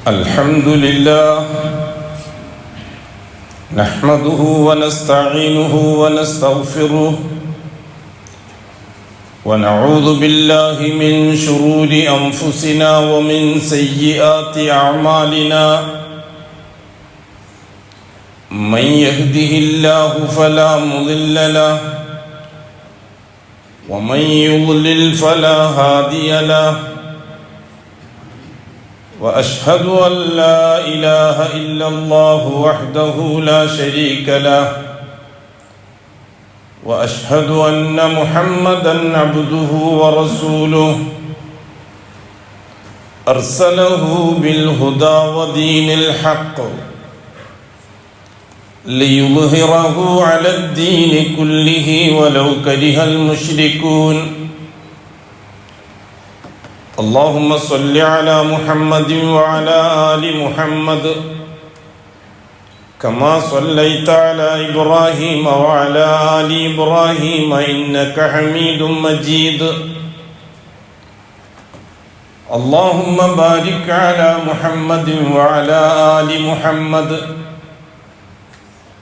الحمد لله نحمده ونستعينه ونستغفره ونعوذ بالله من شرور أنفسنا ومن سيئات أعمالنا من يهده الله فلا مضل له ومن يضلل فلا هادي له وأشهد أن لا إله إلا الله وحده لا شريك له وأشهد أن محمدًا عبده ورسوله أرسله بالهدى ودين الحق ليظهره على الدين كله ولو كره المشركون اللهم صل على محمد وعلى آل محمد كما صليت على إبراهيم وعلى آل إبراهيم إنك حميد مجيد اللهم بارك على محمد وعلى آل محمد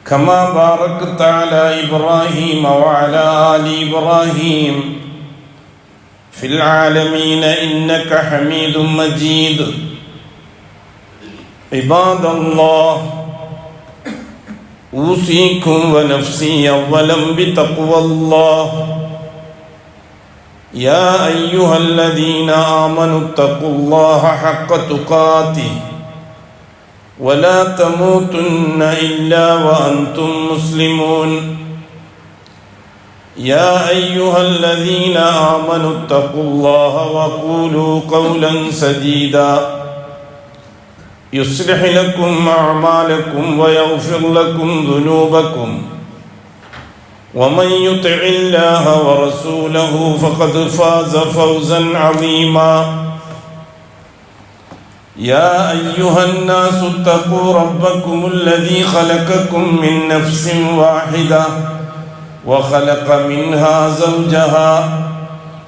كما باركت على إبراهيم وعلى آل إبراهيم في العالمين إنك حميد مجيد عباد الله أوصيكم ونفسي أولا بتقوى الله يا أيها الذين آمنوا اتقوا الله حق تقاته ولا تموتن إلا وأنتم مسلمون يا أيها الذين آمنوا اتقوا الله وقولوا قولا سديدا يصلح لكم أعمالكم ويغفر لكم ذنوبكم ومن يطع الله ورسوله فقد فاز فوزا عظيما يا أيها الناس اتقوا ربكم الذي خلقكم من نفس واحدة وخلق منها زوجها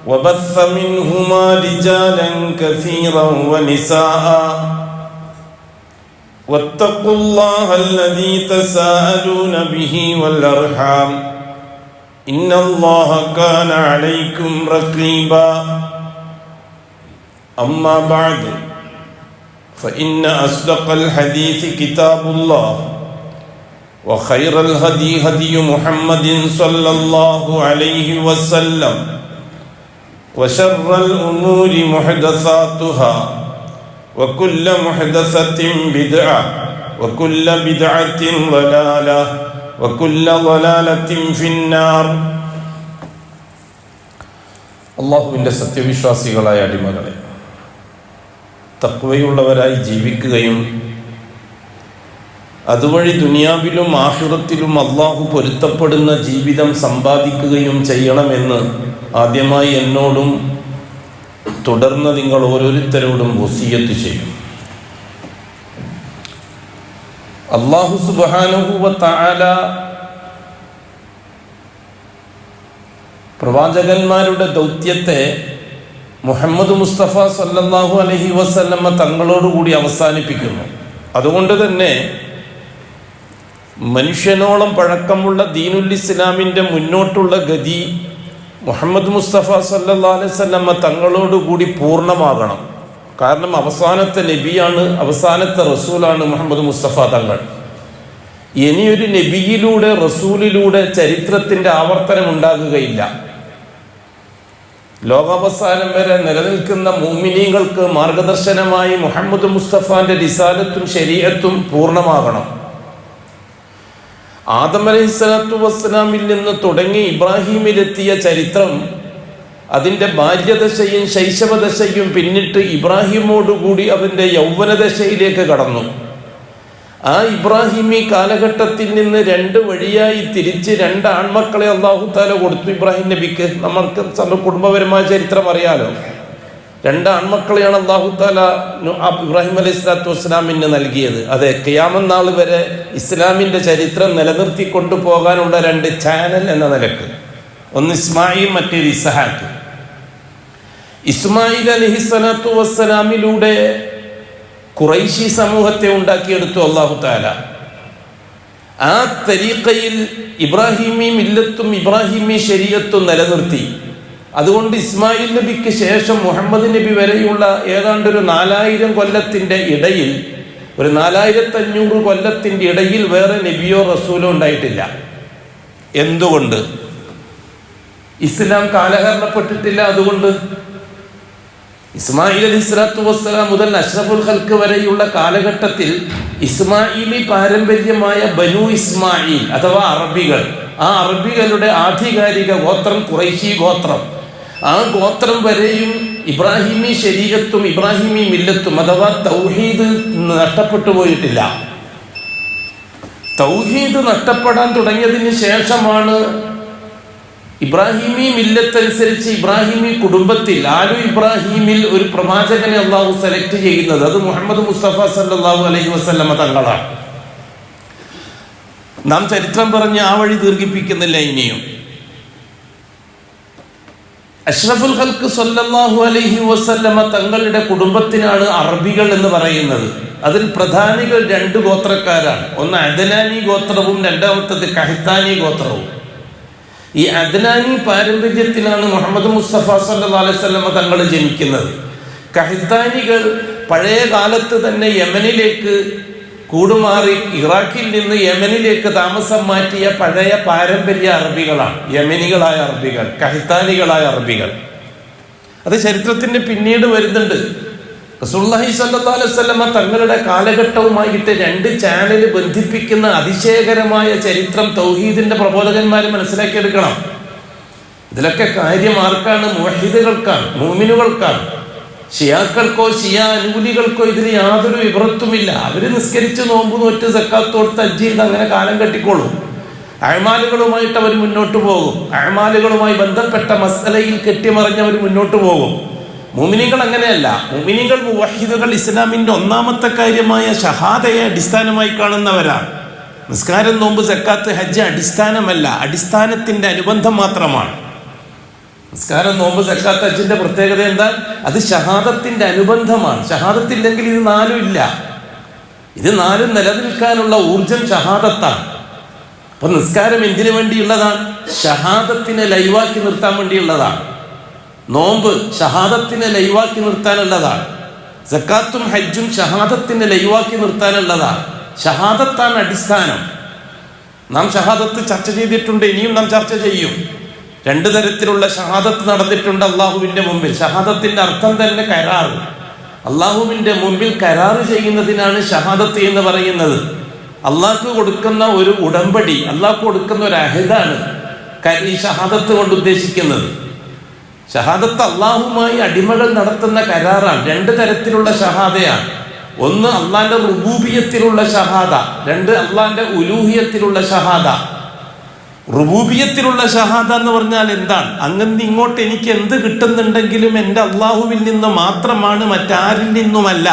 وبث منهما رجالا كثيرا ونساء واتقوا الله الذي تساءلون به والأرحام إن الله كان عليكم رقيبا أما بعد فإن أصدق الحديث كتاب الله وخير الهدي هدي محمد صلى الله عليه وسلم وشر الأمور محدثاتها وكل محدثة بدعة وكل بدعة ضلالة وكل ضلالة في النار അല്ലാഹുവിൻ്റെ സത്യവിശ്വാസികളായ അടിമകളെ, തഖ്വയുള്ളവരായി ജീവിക്കുകയും അതുവഴി ദുനിയാവിലും ആഖിറത്തിലും അല്ലാഹു പൊരുത്തപ്പെടുന്ന ജീവിതം സമ്പാദിക്കുകയും ചെയ്യണമെന്ന് ആദ്യമായി എന്നോടും തുടർന്ന് നിങ്ങൾ ഓരോരുത്തരോടും വസിയ്യത്ത് ചെയ്യും. അല്ലാഹു സുബ്ഹാനഹു വ തആല പ്രവാചകന്മാരുടെ ദൗത്യത്തെ മുഹമ്മദ് മുസ്തഫ സല്ലല്ലാഹു അലൈഹി വസല്ലമ തങ്ങളോടുകൂടി അവസാനിപ്പിക്കുന്നു. അതുകൊണ്ട് തന്നെ മനുഷ്യനോളം പഴക്കമുള്ള ദീനുൽ ഇസ്ലാമിൻ്റെ മുന്നോട്ടുള്ള ഗതി മുഹമ്മദ് മുസ്തഫ സല്ലല്ലാഹു അലൈഹി വസല്ലമ തങ്ങളോടുകൂടി പൂർണ്ണമാകണം. കാരണം അവസാനത്തെ നബിയാണ്, അവസാനത്തെ റസൂലാണ് മുഹമ്മദ് മുസ്തഫ തങ്ങൾ. ഇനിയൊരു നബിയിലൂടെ റസൂലിലൂടെ ചരിത്രത്തിൻ്റെ ആവർത്തനം ഉണ്ടാകുകയില്ല. ലോകാവസാനം വരെ നിലനിൽക്കുന്ന മുഅ്മിനീങ്ങൾക്ക് മാർഗദർശനമായി മുഹമ്മദ് മുസ്തഫാന്റെ റിസാലത്തും ശരീഅത്തും പൂർണ്ണമാകണം. ആദം അലൈഹിസ്സലാത്തു വസ്സലാമിൽ നിന്ന് തുടങ്ങി ഇബ്രാഹിമിലെത്തിയ ചരിത്രം അതിൻ്റെ ബാല്യദശയും ശൈശവദശയും പിന്നിട്ട് ഇബ്രാഹിമോടുകൂടി അതിൻ്റെ യൗവനദശയിലേക്ക് കടന്നു. ആ ഇബ്രാഹിമി കാലഘട്ടത്തിൽ നിന്ന് രണ്ട് വഴിയായി തിരിച്ച് രണ്ട് ആൺമക്കളെ അല്ലാഹു തആല കൊടുത്തു ഇബ്രാഹിം നബിക്ക്. നമ്മൾക്ക് കുടുംബപരമായ ചരിത്രം അറിയാലോ. രണ്ട് ആൺമക്കളെയാണ് അല്ലാഹു തആല ഇബ്രാഹിം അലൈഹിസ്സലാത്തു വസ്സലാമിന് നൽകിയത്. അതെ, ഖിയാമത്ത് നാൾ വരെ ഇസ്ലാമിൻ്റെ ചരിത്രം നിലനിർത്തി കൊണ്ടുപോകാനുള്ള രണ്ട് ചാനൽ എന്ന നിലക്ക്, ഒന്ന് ഇസ്മായിൽ, മറ്റൊരു ഇസ്ഹാഖ്. ഇസ്മായിൽ അലൈഹിസ്സലാത്തു വസ്സലാമിലൂടെ ഖുറൈശി സമൂഹത്തെ ഉണ്ടാക്കിയെടുത്തു അല്ലാഹു തആല. ആ തരീഖയിൽ ഇബ്രാഹിമി മില്ലത്തും ഇബ്രാഹിമി ശരീഅത്തും നിലനിർത്തി. അതുകൊണ്ട് ഇസ്മായിൽ നബിക്ക് ശേഷം മുഹമ്മദ് നബി വരെയുള്ള ഏതാണ്ട് ഒരു 4000 കൊല്ലത്തിൻ്റെ ഇടയിൽ, ഒരു 4500 കൊല്ലത്തിൻ്റെ ഇടയിൽ വേറെ നബിയോ റസൂലോ ഉണ്ടായിട്ടില്ല. എന്തുകൊണ്ട്? ഇസ്ലാം കാലഹരണപ്പെട്ടിട്ടില്ല. അതുകൊണ്ട് ഇസ്മായിൽ അലൈഹിസ്സലാത്തു വസ്സലാം മുതൽ അഷ്റഫുൽ ഖൽക്ക് വരെയുള്ള കാലഘട്ടത്തിൽ ഇസ്മായിലി പാരമ്പര്യമായ ബനു ഇസ്മായിൽ അഥവാ അറബികൾ, ആ അറബികളുടെ ആധികാരിക ഗോത്രം ഖുറൈശി ഗോത്രം, ആ ഗോത്രം വരെയും ഇബ്രാഹിമി ശരീഅത്തും ഇബ്രാഹിമി മില്ലത്തും അഥവാ തൗഹീദ് നഷ്ടപ്പെട്ടു പോയിട്ടില്ല. തൗഹീദ് നഷ്ടപ്പെടാൻ തുടങ്ങിയതിന് ശേഷമാണ് ഇബ്രാഹിമി മില്ലത്തനുസരിച്ച് ഇബ്രാഹിമി കുടുംബത്തിൽ ആലു ഇബ്രാഹിമിൽ ഒരു പ്രവാചകനെ അള്ളാഹു സെലക്ട് ചെയ്യുന്നത്. അത് മുഹമ്മദ് മുസ്തഫ സല്ലല്ലാഹു അലൈഹി വസല്ലമ തങ്ങളാണ്. നാം ചരിത്രം പറഞ്ഞ് ആ വഴി ദീർഘിപ്പിക്കുന്നില്ല. ഇനിയും അഷ്റഫുൽ ഖൽക്ക് സല്ലല്ലാഹു അലൈഹി വസല്ലമ തങ്ങളുടെ കുടുംബത്തിനാണ് അറബികൾ എന്ന് പറയുന്നത്. അതിൽ പ്രധാനികൾ 2 ഗോത്രക്കാരാണ്. ഒന്ന് അദ്നാനി ഗോത്രവും രണ്ടാമത്തത് കഹ്താനി ഗോത്രവും. ഈ അദ്നാനി പാരമ്പര്യത്തിലാണ് മുഹമ്മദ് മുസ്തഫ സല്ലല്ലാഹു അലൈഹി വസല്ലമ തങ്ങൾ ജനിക്കുന്നത്. കഹ്താനികൾ പഴയ കാലത്ത് തന്നെ യമനിലേക്ക് കൂടുമാറി ഇറാഖിൽ നിന്ന് യമനിലേക്ക് താമസം മാറ്റിയ പഴയ പാരമ്പര്യ അറബികളാണ്. യമനികളായ അറബികൾ, കഹ്താനികളായ അറബികൾ. അത് ചരിത്രത്തിന് പിന്നീട് വരുന്നുണ്ട്. റസൂലുള്ളാഹി സ്വല്ലല്ലാഹു അലൈഹി വസല്ലമ തങ്ങളുടെ കാലഘട്ടവുമായിട്ട് 2 ചാനൽ ബന്ധിപ്പിക്കുന്ന അതിശയകരമായ ചരിത്രം തൗഹീദിന്റെ പ്രബോധകന്മാർ മനസ്സിലാക്കിയെടുക്കണം. ഇതിലൊക്കെ കാര്യം ആർക്കാണ്? മുവഹിദുകൾക്കാണ്, മുഅ്മിനുകൾക്കാണ്. ഷിയാക്കൾക്കോ ഷിയ അനുകൂലികൾക്കോ ഇതിൽ യാതൊരു വിവരത്തുമില്ല. അവര് നിസ്കരിച്ച് നോമ്പ് നോറ്റ് സക്കാത്ത് കൊടുത്ത് ഹജ്ജ് ചെയ്ത് അങ്ങനെ കാലം കെട്ടിക്കോളും. അഅ്മാലുകളുമായിട്ട് അവർ മുന്നോട്ട് പോകും. അഅ്മാലുകളുമായി ബന്ധപ്പെട്ട മസ്അലയിൽ കെട്ടിമറിഞ്ഞവർ മുന്നോട്ട് പോകും. മുഅ്മിനീങ്ങൾ അങ്ങനെയല്ല. മുഅ്മിനീങ്ങൾ മുവഹിദുകൾ ഇസ്ലാമിന്റെ ഒന്നാമത്തെ കാര്യമായ ഷഹാദയെ അടിസ്ഥാനമായി കാണുന്നവരാണ്. നിസ്കാരം, നോമ്പ്, സക്കാത്ത്, ഹജ്ജ് അടിസ്ഥാനമല്ല, അടിസ്ഥാനത്തിന്റെ അനുബന്ധം മാത്രമാണ്. നിസ്കാരം, നോമ്പ്, സക്കാത്ത്, ഹജ്ജിന്റെ പ്രത്യേകത എന്താ? അത് ഷഹാദത്തിന്റെ അനുബന്ധമാണ്. ഷഹാദത്തില്ലെങ്കിൽ ഇത് 4 ഇല്ല. ഇത് 4 നിലനിൽക്കാനുള്ള ഊർജം ഷഹാദത്താണ്. അപ്പൊ നിസ്കാരം എന്തിനു വേണ്ടിയുള്ളതാണ്? ഷഹാദത്തിനെ ലൈവാക്കി നിർത്താൻ വേണ്ടിയുള്ളതാണ്. നോമ്പ് ഷഹാദത്തിനെ ലൈവാക്കി നിർത്താനുള്ളതാണ്. സക്കാത്തും ഹജ്ജും ഷഹാദത്തിനെ ലൈവാക്കി നിർത്താനുള്ളതാണ്. ഷഹാദത്താണ് അടിസ്ഥാനം. നാം ഷഹാദത്ത് ചർച്ച ചെയ്തിട്ടുണ്ട്, ഇനിയും നാം ചർച്ച ചെയ്യും. 2 തരത്തിലുള്ള ഷഹാദത്ത് നടന്നിട്ടുണ്ട് അള്ളാഹുവിൻ്റെ മുമ്പിൽ. ഷഹാദത്തിന്റെ അർത്ഥം തന്നെ കരാർ. അള്ളാഹുവിൻ്റെ മുമ്പിൽ കരാർ ചെയ്യുന്നതിനാണ് ഷഹാദത്ത് എന്ന് പറയുന്നത്. അള്ളാഹ്ക്ക് കൊടുക്കുന്ന ഒരു ഉടമ്പടി, അള്ളാഹ്ക്ക് കൊടുക്കുന്ന ഒരു അഹദാണ് ഈ ഷഹാദത്ത് കൊണ്ട് ഉദ്ദേശിക്കുന്നത്. ഷഹാദത്ത് അള്ളാഹുമായി അടിമകൾ നടത്തുന്ന കരാറാണ്. 2 തരത്തിലുള്ള ഷഹാദയാണ്. ഒന്ന് അള്ളാന്റെ റുബൂബിയത്തിലുള്ള ഷഹാദ, 2 അള്ളാന്റെ ഉലൂഹിയത്തിലുള്ള ഷഹാദ. റുബൂബിയത്തിലുള്ള ഷഹാദ എന്ന് പറഞ്ഞാൽ എന്താണ്? അങ്ങനെ ഇങ്ങോട്ട് എനിക്ക് എന്ത് കിട്ടുന്നുണ്ടെങ്കിലും എൻ്റെ അള്ളാഹുവിൽ നിന്ന് മാത്രമാണ്, മറ്റാരിൽ നിന്നുമല്ല.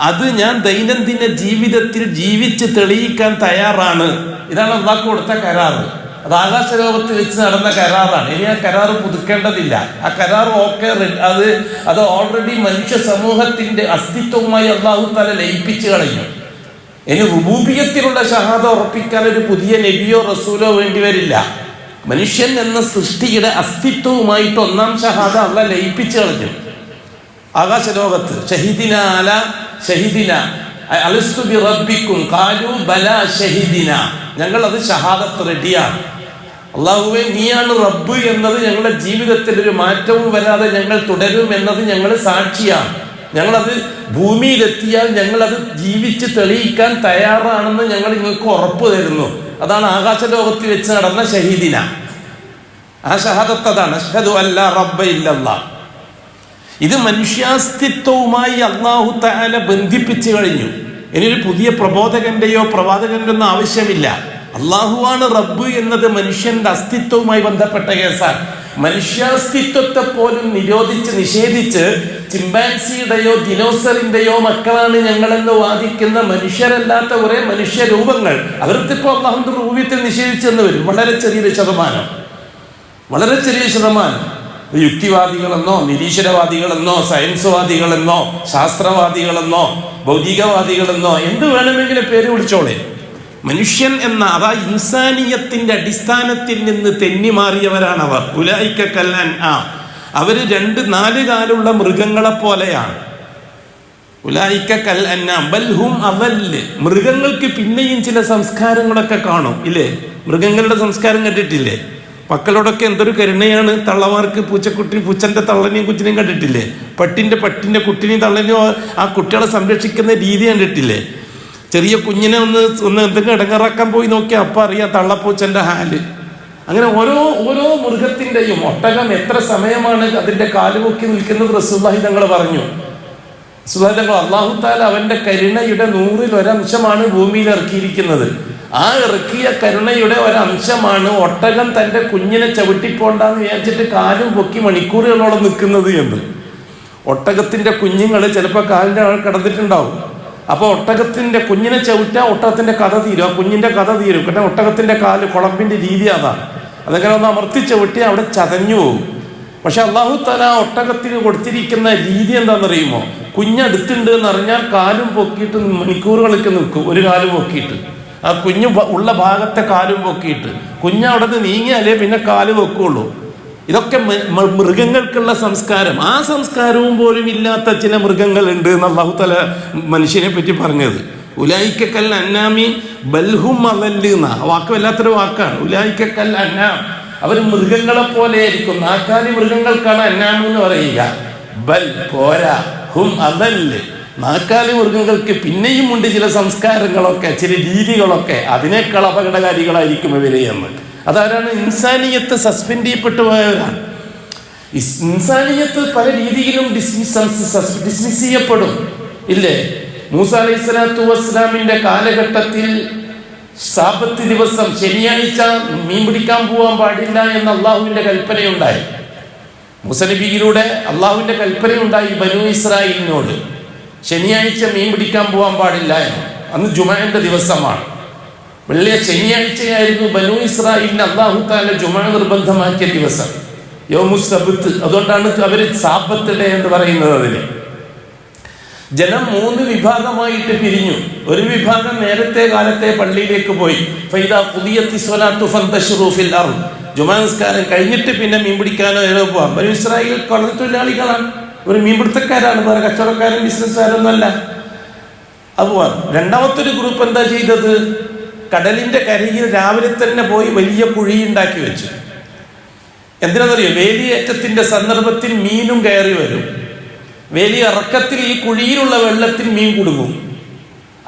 അത് ഞാൻ ദൈനംദിന ജീവിതത്തിൽ ജീവിച്ച് തെളിയിക്കാൻ തയ്യാറാണ്. ഇതാണ് അള്ളാഹ്ക്ക് കൊടുത്ത കരാറ്. അത് ആകാശലോകത്ത് വെച്ച് നടന്ന കരാറാണ്. ഇനി ആ കരാറ് പുതുക്കേണ്ടതില്ല. ആ കരാർ അത് ഓൾറെഡി മനുഷ്യ സമൂഹത്തിന്റെ അസ്തിത്വവുമായി അള്ളാഹു തആല ലയിപ്പിച്ചു കളഞ്ഞു. ഇനി റുബൂബിയത്തിലുള്ള ഷഹാദ ഉറപ്പിക്കാൻ ഒരു പുതിയ നബിയോ റസൂലോ വേണ്ടി വരില്ല. മനുഷ്യൻ എന്ന സൃഷ്ടിയുടെ അസ്തിത്വവുമായിട്ട് 1ാം ഷഹാദ അള്ളാഹ് ലയിപ്പിച്ചു കളഞ്ഞു. ആകാശലോകത്ത് ഷഹീദിന അല ഷഹീദിന അലസ്തു ബി റബ്ബിക്കും ഖാലു ബലാ ഷഹീദിന, ഞങ്ങൾ അത് ഷഹാദത്ത് റെഡിയാണ്. അള്ളാഹുവേ നീയാണ് റബ്ബ് എന്നത് ഞങ്ങളുടെ ജീവിതത്തിൽ ഒരു മാറ്റവും വരാതെ ഞങ്ങൾ തുടരും എന്നത് ഞങ്ങൾ സാക്ഷിയാണ്. ഞങ്ങളത് ഭൂമിയിലെത്തിയാൽ ഞങ്ങളത് ജീവിച്ച് തെളിയിക്കാൻ തയ്യാറാണെന്ന് ഞങ്ങൾ നിങ്ങൾക്ക് ഉറപ്പ് തരുന്നു. അതാണ് ആകാശലോകത്തിൽ വെച്ച് നടന്ന ഷഹീദിന. ആ ഷഹാദത്ത് അതാണ്, അഷ്ഹദു അല്ലാ റബ്ബ ഇല്ലല്ലാഹ്. ഇത് മനുഷ്യാസ്തിത്വവുമായി അല്ലാഹു തആല ബന്ധിപ്പിച്ചു കഴിഞ്ഞു. ഇനിയൊരു പുതിയ പ്രബോധകന്റെയോ പ്രവാചകന്റെ ഒന്നും ആവശ്യമില്ല. അള്ളാഹുവാണ് റബ്ബ് എന്നത് മനുഷ്യന്റെ അസ്തിത്വവുമായി ബന്ധപ്പെട്ട കേസാണ്. മനുഷ്യാസ്തിത്വത്തെ പോലും നിഷേധിച്ച് ചിമ്പാൻസിയുടെയോ ദിനോസറിന്റെയോ മക്കളാണ് ഞങ്ങളെന്ന് വാദിക്കുന്ന മനുഷ്യരല്ലാത്ത കുറെ മനുഷ്യരൂപങ്ങൾ അവർക്കിപ്പോ അള്ളാഹുവിന്റെ റൂപത്തിൽ നിഷേധിച്ചെന്ന് വരും. വളരെ ചെറിയൊരു ശതമാനം. യുക്തിവാദികളെന്നോ നിരീശ്വരവാദികളെന്നോ സയൻസ്വാദികളെന്നോ ശാസ്ത്രവാദികളെന്നോ ഭൗതികവാദികളെന്നോ എന്ത് വേണമെങ്കിലും പേര് വിളിച്ചോളെ. മനുഷ്യൻ എന്ന അതാ ഇൻസാനിയത്തിന്റെ അടിസ്ഥാനത്തിൽ നിന്ന് തെന്നിമാറിയവരാണ് അവർ. ഉലൈക കൽ അൻആം, അവര് 2-4 കാലുള്ള മൃഗങ്ങളെ പോലെയാണ്. ഉലൈക കൽ അൻആം ബൽ ഹും അദൽ. മൃഗങ്ങൾക്ക് പിന്നെയും ചില സംസ്കാരങ്ങളൊക്കെ കാണും ഇല്ലേ? മൃഗങ്ങളുടെ സംസ്കാരം കണ്ടിട്ടില്ലേ? മക്കളോടൊക്കെ എന്തൊരു കരുണയാണ് തള്ളമാർക്ക്. പൂച്ചന്റെ തള്ളനെയും കുച്ചിനെയും കണ്ടിട്ടില്ലേ? പട്ടിന്റെ കുട്ടിനെയും തള്ളനെയും ആ കുട്ടികളെ സംരക്ഷിക്കുന്ന രീതി കണ്ടിട്ടില്ലേ? ചെറിയ കുഞ്ഞിനെ ഒന്ന് എന്തെങ്കിലും ഇടങ്ങാറാക്കാൻ പോയി നോക്കിയാൽ അപ്പം അറിയാം തള്ളപ്പൂച്ചന്റെ ഹാല്. അങ്ങനെ ഓരോ മൃഗത്തിൻ്റെയും ഒട്ടകം എത്ര സമയമാണ് അതിൻ്റെ കാലുപൊക്കി നിൽക്കുന്നത് റസൂലുള്ളാഹി തങ്ങൾ പറഞ്ഞു. റസൂലുള്ളാഹി തങ്ങൾ അല്ലാഹു തആല അവൻ്റെ കരുണയുടെ 100% ഭൂമിയിൽ ഇറക്കിയിരിക്കുന്നത്. ആ ഇറക്കിയ കരുണയുടെ ഒരംശമാണ് ഒട്ടകം തൻ്റെ കുഞ്ഞിനെ ചവിട്ടിപ്പോണ്ടാന്ന് വിചാരിച്ചിട്ട് കാലും പൊക്കി മണിക്കൂറുകളോളം നിൽക്കുന്നത് എന്ന്. ഒട്ടകത്തിൻ്റെ കുഞ്ഞുങ്ങൾ ചിലപ്പോൾ കാലിൻ്റെ ആൾ കിടന്നിട്ടുണ്ടാവും. അപ്പോൾ ഒട്ടകത്തിൻ്റെ കുഞ്ഞിനെ ചവിട്ടാൽ ഒട്ടകത്തിൻ്റെ കഥ തീരും, ആ കുഞ്ഞിൻ്റെ കഥ തീരും. കാരണം ഒട്ടകത്തിൻ്റെ കാല് കുളമ്പിൻ്റെ രീതി അതാണ്. അതങ്ങനെ ഒന്ന് അമർത്തി ചവിട്ടിയാൽ അവിടെ ചതഞ്ഞു പോകും. പക്ഷെ അല്ലാഹു തആല ഒട്ടകത്തിന് കൊടുത്തിരിക്കുന്ന രീതി എന്താണെന്നറിയുമോ? കുഞ്ഞടുത്തുണ്ട് എന്നറിഞ്ഞാൽ കാലും പൊക്കിയിട്ട് മണിക്കൂറുകളൊക്കെ നിൽക്കും. ഒരു കാലും പൊക്കിയിട്ട് ആ കുഞ്ഞ് ഉള്ള ഭാഗത്തെ കാലും പൊക്കിയിട്ട് കുഞ്ഞവിടെ നിന്ന് നീങ്ങിയാലേ പിന്നെ കാല് വെക്കുള്ളൂ. ഇതൊക്കെ മൃഗങ്ങൾക്കുള്ള സംസ്കാരം. ആ സംസ്കാരവും പോലും ഇല്ലാത്ത ചില മൃഗങ്ങളുണ്ട് എന്ന് അല്ലാഹു തആല മനുഷ്യനെ പറ്റി പറഞ്ഞത്. ഉലൈക കൽ അൻആമി ബൽ ഹും അദൽ എന്ന വാക്ക് വല്ലാത്തൊരു വാക്കാണ്. ഉലൈക കൽ അൻആം, അവർ മൃഗങ്ങളെ പോലെ ആയിരിക്കും. നാക്കാലി മൃഗങ്ങൾക്കാണ് അൻആം എന്ന് പറയുക. ബൽ പോരാ, ഹും അദൽ, നാക്കാലി മൃഗങ്ങൾക്ക് പിന്നെയും ഉണ്ട് ചില സംസ്കാരങ്ങളൊക്കെ ചില രീതികളൊക്കെ. അതിനേക്കാൾ അപകടകാരികളായിരിക്കും ഇവരെ എന്ന്. അതാരാണ്? ഇൻസാനിയത്ത് സസ്പെൻഡ് ചെയ്യപ്പെട്ടു പോയവരാണ്. ഇൻസാനിയത്ത് പല രീതിയിലും ഡിസ്മിസ് ചെയ്യപ്പെടും ഇല്ലേ? മൂസ അലൈഹിസ്സലാത്തു വസ്സലാമിന്റെ കാലഘട്ടത്തിൽ സാബത്ത് ദിവസം ശനിയാഴ്ച മീൻ പിടിക്കാൻ പോകാൻ പാടില്ല എന്ന അള്ളാഹുവിന്റെ കൽപ്പനയുണ്ടായി. മൂസ നബിയിലൂടെ അള്ളാഹുവിന്റെ കൽപ്പനയുണ്ടായി ബനൂ ഇസ്രായേലിനോട്. ശനിയാഴ്ച മീൻ പിടിക്കാൻ പോകാൻ പാടില്ല എന്ന്. അന്ന് ജുമഅന്റെ ദിവസമാണ്. ശനിയാഴ്ചയായിരുന്നു ബനൂ ഇസ്രായേലിന് അല്ലാഹു തആല ജുമഅ നിർബന്ധമാക്കിയ ദിവസം, യൗമുസ് സബ്ത്. അതുകൊണ്ടാണ് അവർ സാബത്ത് ഡേ എന്ന് പറയുന്നത്. അതിന് ജനം 3 വിഭാഗമായിട്ട് പിരിഞ്ഞു. ഒരു വിഭാഗം നേരത്തെ കാലത്തെ പള്ളിയിലേക്ക് പോയി. ഫൈദാ ഖുദിയത്തിസ് സ്വലാത്തു ഫന്തശിറൂ ഫിൽ അർദ്, ജുമഅ നിസ്കാരം കഴിഞ്ഞിട്ട് പിന്നെ മീൻ പിടിക്കാനോ ഏതോ പോവാം. ബനൂ ഇസ്രായേൽ തൊഴിലാളികളാണ്, ഒരു മീൻപിടുത്തക്കാരാണ്, വേറെ കച്ചവടക്കാരും ബിസിനസ്സുകാരൊന്നുമല്ല. അതുപോലെ രണ്ടാമത്തെ ഒരു ഗ്രൂപ്പ് എന്താ ചെയ്തത്? കടലിന്റെ കരയിൽ രാവിലെ തന്നെ പോയി വലിയ കുഴി ഉണ്ടാക്കി വെച്ചു. എന്തിനാണെന്നറിയോ? വേലിയേറ്റത്തിന്റെ സന്ദർഭത്തിൽ മീനും കയറി വരും. വേലി ഇറക്കത്തിൽ ഈ കുഴിയിലുള്ള വെള്ളത്തിൽ മീൻ കുടുങ്ങും.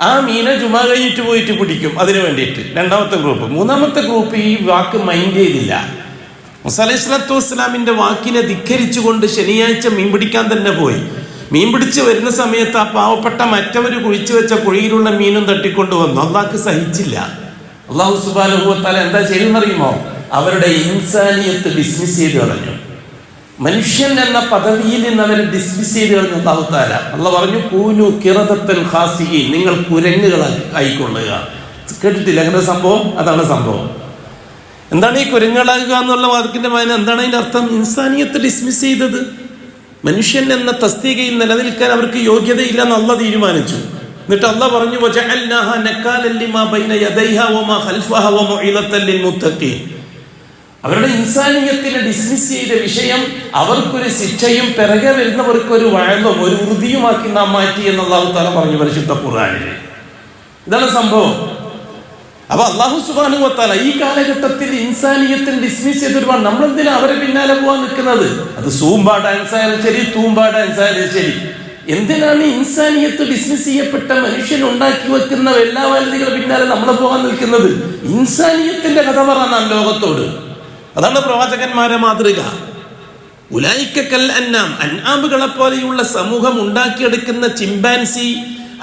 ആ മീനെ ജുമാ കഴിഞ്ഞിട്ട് പോയിട്ട് പിടിക്കും അതിനു വേണ്ടിയിട്ട്. രണ്ടാമത്തെ ഗ്രൂപ്പ്. മൂന്നാമത്തെ ഗ്രൂപ്പ് ഈ വാക്ക് മൈൻഡ് ചെയ്തില്ല. മൂസ അലൈഹിസ്സലാത്തു വസ്സലാമിന്റെ വാക്കിനെ ധിക്കരിച്ചുകൊണ്ട് ശനിയാഴ്ച മീൻ പിടിക്കാൻ തന്നെ പോയി. മീൻ പിടിച്ച് വരുന്ന സമയത്ത് ആ പാവപ്പെട്ട മറ്റവർ കുഴിച്ചു വെച്ച കുഴിയിലുള്ള മീനും തട്ടിക്കൊണ്ട് വന്നു. അള്ളാഹ്ക്ക് സഹിച്ചില്ല. അല്ലാഹു സുബ്ഹാനഹു വ തആല എന്താ ചെയ്യുന്നറിയുമോ? അവരുടെ ഇൻസാനിയത്ത് ഡിസ്മിസ് ചെയ്ത് കളഞ്ഞു. മനുഷ്യൻ എന്ന പദവിയിൽ നിന്ന് അവരെ ഡിസ്മിസ് ചെയ്ത് കളഞ്ഞു അല്ലാഹു തആല. അള്ളാഹ് പറഞ്ഞു കൂനു ഖിറദത്തൻ ഖാസിഈൻ, നിങ്ങൾ കുരങ്ങുകളായിക്കൊള്ളുക. കേട്ടിട്ടില്ല അങ്ങനെ സംഭവം? അതാണ് സംഭവം. എന്താണ് ഈ കുരങ്ങുകളാകുക എന്നുള്ള വാക്കിന്റെ വായന? എന്താണ് അതിൻ്റെ അർത്ഥം? ഇൻസാനിയത്ത് ഡിസ്മിസ് ചെയ്തത്. മനുഷ്യൻ എന്ന തസ്തികയിൽ നിലനിൽക്കാൻ അവർക്ക് യോഗ്യതയില്ലെന്ന് അള്ളാഹ് തീരുമാനിച്ചു. എന്നിട്ട് അള്ളാഹ് പറഞ്ഞു വജഅൽനാഹാ നകാലൻ ലിമാ ബൈന യദൈഹാ വമാ ഖൽഫഹാ വമൗഇദത്തൻ ലിൽമുത്തഖീൻ. അവരുടെ ഇൻസാനിയത്തിനെ ഡിസ്മിസ് ചെയ്ത വിഷയം അവർക്കൊരു ശിക്ഷയും പിറകെ വരുന്നവർക്കൊരു വഴലും ഒരു ഉറുതിയുമാക്കി നാം മാറ്റി എന്ന് അല്ലാഹു തആല പറഞ്ഞു പരിശുദ്ധ ഖുർആനിൽ. ഇതാണ് സംഭവം. അപ്പൊ അല്ലാഹു സുബ്ഹാനഹു വ തആല ഈ കാലഘട്ടത്തിൽ ഇൻസാനിയത്തിൽ ഡിസ്മിസ് ചെയ്ത് ഒരുപാട്. നമ്മളെന്തിനാ അവരെ പിന്നാലെ പോകാൻ നിൽക്കുന്നത്? അത് സൂംബ ഡാൻസ് ആയാലും ശരി, തൂംബ ഡാൻസ് ആയാലും ശരി, എന്തിനാണ് ഇൻസാനിയത്ത് ഡിസ്മിസ് ചെയ്യപ്പെട്ട മനുഷ്യൻ ഉണ്ടാക്കി വെക്കുന്ന എല്ലാ വലുതികളും പിന്നാലെ നമ്മൾ പോകാൻ നിൽക്കുന്നത്? ഇൻസാനിയത്തിന്റെ കഥ പറയാൻ ലോകത്തോട്. അതാണ് പ്രവാചകന്മാരെ മാതൃക. ഉലൈക കൽ അൻആം, അൻആമുകളെ പോലെയുള്ള സമൂഹം ഉണ്ടാക്കിയെടുക്കുന്ന ചിമ്പാൻസി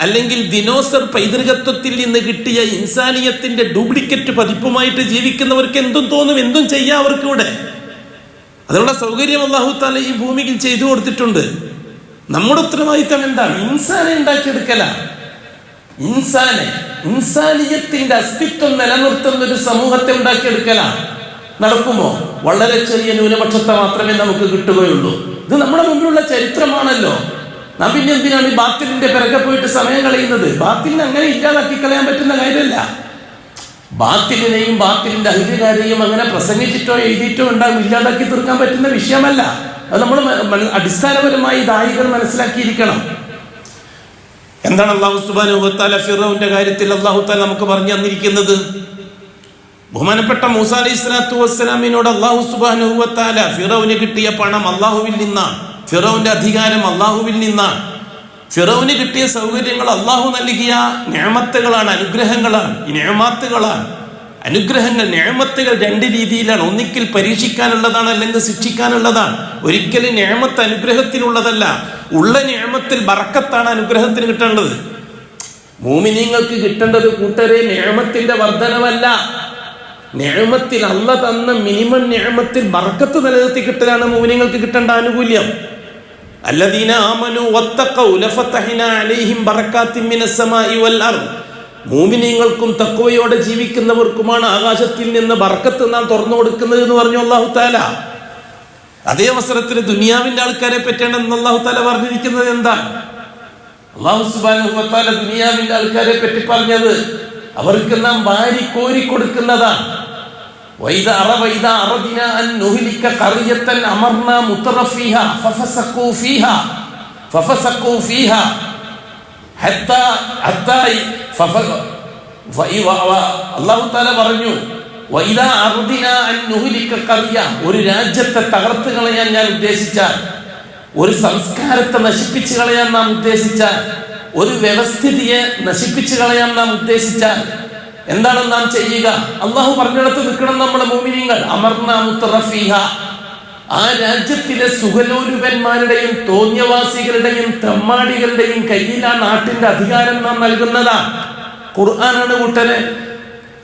അല്ലെങ്കിൽ ദിനോസർ പൈതൃകത്വത്തിൽ നിന്ന് കിട്ടിയ ഇൻസാനിയത്തിന്റെ ഡ്യൂപ്ലിക്കേറ്റ് പതിപ്പുമായിട്ട് ജീവിക്കുന്നവർക്ക് എന്തും തോന്നും, എന്തും ചെയ്യാം അവർക്ക് ഇവിടെ. അതിനുള്ള സൗകര്യം അല്ലാഹു തആല ഈ ഭൂമിയിൽ ചെയ്തു കൊടുത്തിട്ടുണ്ട്. നമ്മുടെ ഉത്തരവാദിത്തം എന്താണ്? ഇൻസാനെ ഉണ്ടാക്കിയെടുക്കല. ഇൻസാനിയത്തിന്റെ അസ്തിത്വം നിലനിർത്തുന്ന ഒരു സമൂഹത്തെ ഉണ്ടാക്കിയെടുക്കല. നടക്കുമോ? വളരെ ചെറിയ ന്യൂനപക്ഷത്തെ മാത്രമേ നമുക്ക് കിട്ടുകയുള്ളൂ. ഇത് നമ്മുടെ മുന്നിലുള്ള ചരിത്രമാണല്ലോ. നാം പിന്നെ എന്തിനാണ് ഈ ബാത്തിലിന്റെ പിറകെ പോയിട്ട് സമയം കളയുന്നത്? ബാത്തിലിനെ അങ്ങനെ ഇല്ലാതാക്കി കളയാൻ പറ്റുന്ന കാര്യമല്ല. ബാത്തിലിനെയും ബാത്തിലിന്റെ അഹിതകാരെയും അങ്ങനെ പ്രസംഗിച്ചിട്ടോ എഴുതിയിട്ടോ ഉണ്ടാകും ഇല്ലാതാക്കി തീർക്കാൻ പറ്റുന്ന വിഷയമല്ല. അത് നമ്മൾ അടിസ്ഥാനപരമായി ദായികൾ മനസ്സിലാക്കിയിരിക്കണം. എന്താണ് അല്ലാഹു സുബ്ഹാനഹു വ തആല ഫിറഔന്റെ കാര്യത്തിൽ അല്ലാഹു തആല നമുക്ക് പറഞ്ഞു തന്നിരിക്കുന്നത്? ബഹുമാനപ്പെട്ട മൂസാ അലൈഹിസ്സലാത്തു വസ്സലാമിനോട് അല്ലാഹു സുബ്ഹാനഹു വ തആല ഫിറഔന് കിട്ടിയ പണം അല്ലാഹുവിൽ നിന്നാണ്, ഫിറഔന്റെ അധികാരം അല്ലാഹുവിൽ നിന്നാണ്, ഫിറൗന് കിട്ടിയ സൗകര്യങ്ങൾ അല്ലാഹു നൽകിയ നിഅമത്തുകളാണ്, അനുഗ്രഹങ്ങളാണ്. ഈ നിഅമത്തുകളാണ്, അനുഗ്രഹങ്ങൾ, നിഅമത്തുകൾ രണ്ട് രീതിയിലാണ്. ഒന്നിക്കൽ പരീക്ഷിക്കാനുള്ളതാണ്, അല്ലെങ്കിൽ ശിക്ഷിക്കാനുള്ളതാണ്. ഒരിക്കലും നിഅമത്ത് അനുഗ്രഹത്തിനുള്ളതല്ല. ഉള്ള നിഅമത്തിൽ ബറക്കത്താണ് അനുഗ്രഹത്തിന് കിട്ടേണ്ടത്. മുഅ്മിനീങ്ങൾക്ക് കിട്ടേണ്ടത് കൂട്ടരെ നിഅമത്തിന്റെ വർധനവല്ല, നിഅമത്തിൽ അല്ലാഹ് തന്ന മിനിമം നിഅമത്തിൽ ബറക്കത്ത് നിലനിർത്തി കിട്ടലാണ് മുഅ്മിനീങ്ങൾക്ക് കിട്ടേണ്ട ആനുകൂല്യം. അല്ലദീന ആമനു വത്തഖൗ ലഫതഹ്നാ അലൈഹിം ബറകാത്തിൻ മിനസ് സമാഇ വൽ അർദ്. മുഅ്മിനീങ്ങൾക്കും തഖ്വയോടെ ജീവിക്കുന്നവർക്കുമാണ് ആകാശത്തിൽ നിന്ന് ബറക്കത്ത് നാം തുറന്നു കൊടുക്കുന്നത് എന്ന് പറഞ്ഞു അല്ലാഹു തആല. അതേ അവസരത്തിൽ ദുനിയാവിന്റെ ആൾക്കാരെ പറ്റിയാണ് അല്ലാഹു തആല പറഞ്ഞിരിക്കുന്നത്. എന്താ അല്ലാഹു സുബ്ഹാനഹു വ തആല ദുനിയാവിന്റെ ആൾക്കാരെ പറ്റി പറഞ്ഞത്? അവർക്ക് നാം വാരി കോരി കൊടുക്കുന്നതാണ്. وإذا أردنا أن نهلك قرية أمرنا مترفيها ففسقوا فيها حتى അല്ലാഹു തആല പറഞ്ഞു وإذا أردنا أن نهلك قرية, ഒരു രാജ്യത്തെ തകർത്ത് കളയാൻ ഞാൻ ഉദ്ദേശിച്ചാൽ, ഒരു സംസ്കാരത്തെ നശിപ്പിച്ചു കളയാൻ നാം ഉദ്ദേശിച്ചാൽ, ഒരു വ്യവസ്ഥിതിയെ നശിപ്പിച്ചു കളയാൻ നാം ഉദ്ദേശിച്ചാൽ എന്താണ് നാം ചെയ്യുക? അള്ളാഹു പറഞ്ഞിടത്ത് നിൽക്കണം നമ്മളെ മുഅ്മിനീങ്ങൾ. അമർനാ മുത്തറഫീഹ, ആ രാജ്യത്തിലെ സുഖലോലുപന്മാരുടെയും തോന്നിയവാസികളുടെയും തെമ്മാടികളുടെയും കയ്യിൽ ആ നാട്ടിന്റെ അധികാരം നാം നൽകുന്നതാ. ഖുർആനാണ് കൂട്ടരെ.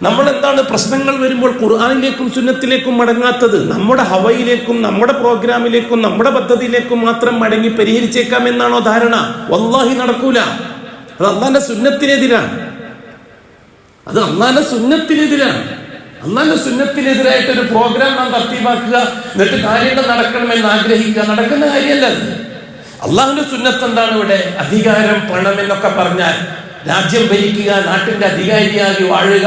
നമ്മൾ എന്താണ് പ്രശ്നങ്ങൾ വരുമ്പോൾ ഖുർആനിലേക്കും സുന്നത്തിലേക്കും മടങ്ങാത്തത്? നമ്മുടെ ഹവയിലേക്കും നമ്മുടെ പ്രോഗ്രാമിലേക്കും നമ്മുടെ പദ്ധതിയിലേക്കും മാത്രം മടങ്ങി പരിഹരിച്ചേക്കാം എന്നാണോ ധാരണ? വല്ലാഹി നടക്കൂല. അത് അള്ളാന്റെ സുന്നത്തിനെതിരാണ്. അത് അള്ളാന്റെ സുന്നത്തിനെതിരാണ്. അള്ളാന്റെ സുന്നത്തിനെതിരായിട്ടൊരു പ്രോഗ്രാം നാം തർത്തീബാക്കുക, എന്നിട്ട് കാര്യങ്ങൾ നടക്കണമെന്ന് ആഗ്രഹിക്കുക, നടക്കുന്ന കാര്യമല്ല അത്. അള്ളാഹുവിന്റെ സുന്നത്ത് എന്താണ് ഇവിടെ? അധികാരം, പണം എന്നൊക്കെ പറഞ്ഞാൽ രാജ്യം ഭരിക്കുക, നാട്ടിന്റെ അധികാരിയായി വാഴുക,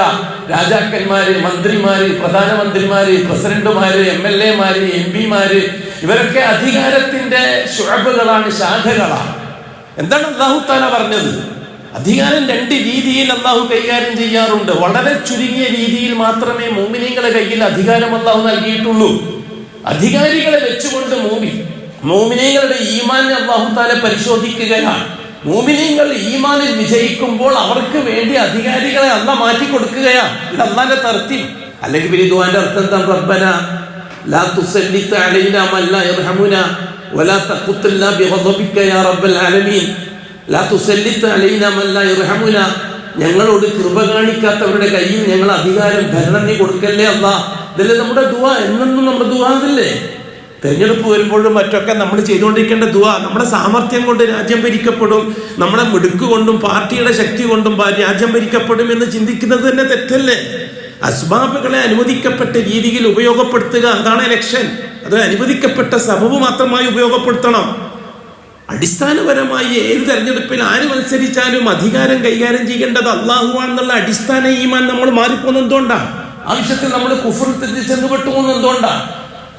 രാജാക്കന്മാര്, മന്ത്രിമാര്, പ്രധാനമന്ത്രിമാര്, പ്രസിഡന്റുമാര്, MLA-മാര്, MP-മാര്, ഇവരൊക്കെ അധികാരത്തിന്റെ ശുഅബുകളാണ്, ശാഖകളാണ്. എന്താണ് അല്ലാഹു തആല പറഞ്ഞത്? അധികാരം രണ്ട് രീതിയിൽ അല്ലാഹു കൈകാര്യം ചെയ്യാറുണ്ട്. വളരെ ചുരുങ്ങിയ രീതിയിൽ മാത്രമേ മുഅ്മിനീങ്ങളുടെ കയ്യിൽ അധികാരം അല്ലാഹു നൽകിയിട്ടുള്ളൂ. അധികാരികളെ വെച്ചുകൊണ്ട് മുഅ്മിനീങ്ങളുടെ ഈമാനെ അല്ലാഹു തആല പരിശോധിക്കുകയാണ്. മുഅ്മിനീങ്ങൾ ഈമാനിൽ വിജയിക്കുമ്പോൾ അവർക്ക് വേണ്ടി അധികാരികളെ അല്ലാഹ് മാറ്റി കൊടുക്കുകയാണ്. ഇത് അല്ലാഹുവിന്റെ തർത്തീബ്. അല്ലെങ്കിൽ പിന്നെ ദുആന്റെ അർത്ഥം എന്താ? റബ്ബന ലാ തുസല്ലിത് അലൈനാ മൻ ലാ യർഹമുനാ വലാ തഖുത്ൽനാ ബിഗദബിക യാ റബ്ബൽ ആലമീൻ. ലാ തുസല്ലിത് അലൈനാ മൻ ലാ യർഹമുനാ, ഞങ്ങളോട് കൃപ കാണിക്കാത്തവരുടെ കയ്യിൽ ഞങ്ങൾ അധികാരം, ഭരണം നീ കൊടുക്കല്ലേ അല്ലാഹ്. ഇതല്ലേ നമ്മുടെ ദുആ? എന്നും നമ്മുടെ ദുആ അതല്ലേ? തെരഞ്ഞെടുപ്പ് വരുമ്പോഴും മറ്റൊക്കെ നമ്മൾ ചെയ്തുകൊണ്ടിരിക്കേണ്ട ദുആ. നമ്മുടെ സാമർഥ്യം കൊണ്ട് രാജ്യം ഭരിക്കപ്പെടും, നമ്മുടെ മിടുക്ക് കൊണ്ടും പാർട്ടിയുടെ ശക്തി കൊണ്ടും രാജ്യം ഭരിക്കപ്പെടും എന്ന് ചിന്തിക്കുന്നത് തന്നെ തെറ്റല്ലേ? അസ്ബാബുകളെ അനുവദിക്കപ്പെട്ട രീതിയിൽ ഉപയോഗപ്പെടുത്തുക, അതാണ് ഇലക്ഷൻ. അത് അനുവദിക്കപ്പെട്ട സബബ് മാത്രമായി ഉപയോഗപ്പെടുത്തണം. അടിസ്ഥാനപരമായി ഏത് തെരഞ്ഞെടുപ്പിൽ ആര് മത്സരിച്ചാലും അധികാരം കൈകാര്യം ചെയ്യേണ്ടത് അള്ളാഹുവാണെന്നുള്ള അടിസ്ഥാന ഈമാൻ നമ്മൾ മാറിപ്പോകുന്നത് എന്തുകൊണ്ടാണ്? ആവശ്യത്തിൽ നമ്മൾ കുഫ്റിൽ ചെന്നുപെട്ടു പോകുന്നത് എന്തുകൊണ്ടാണ്?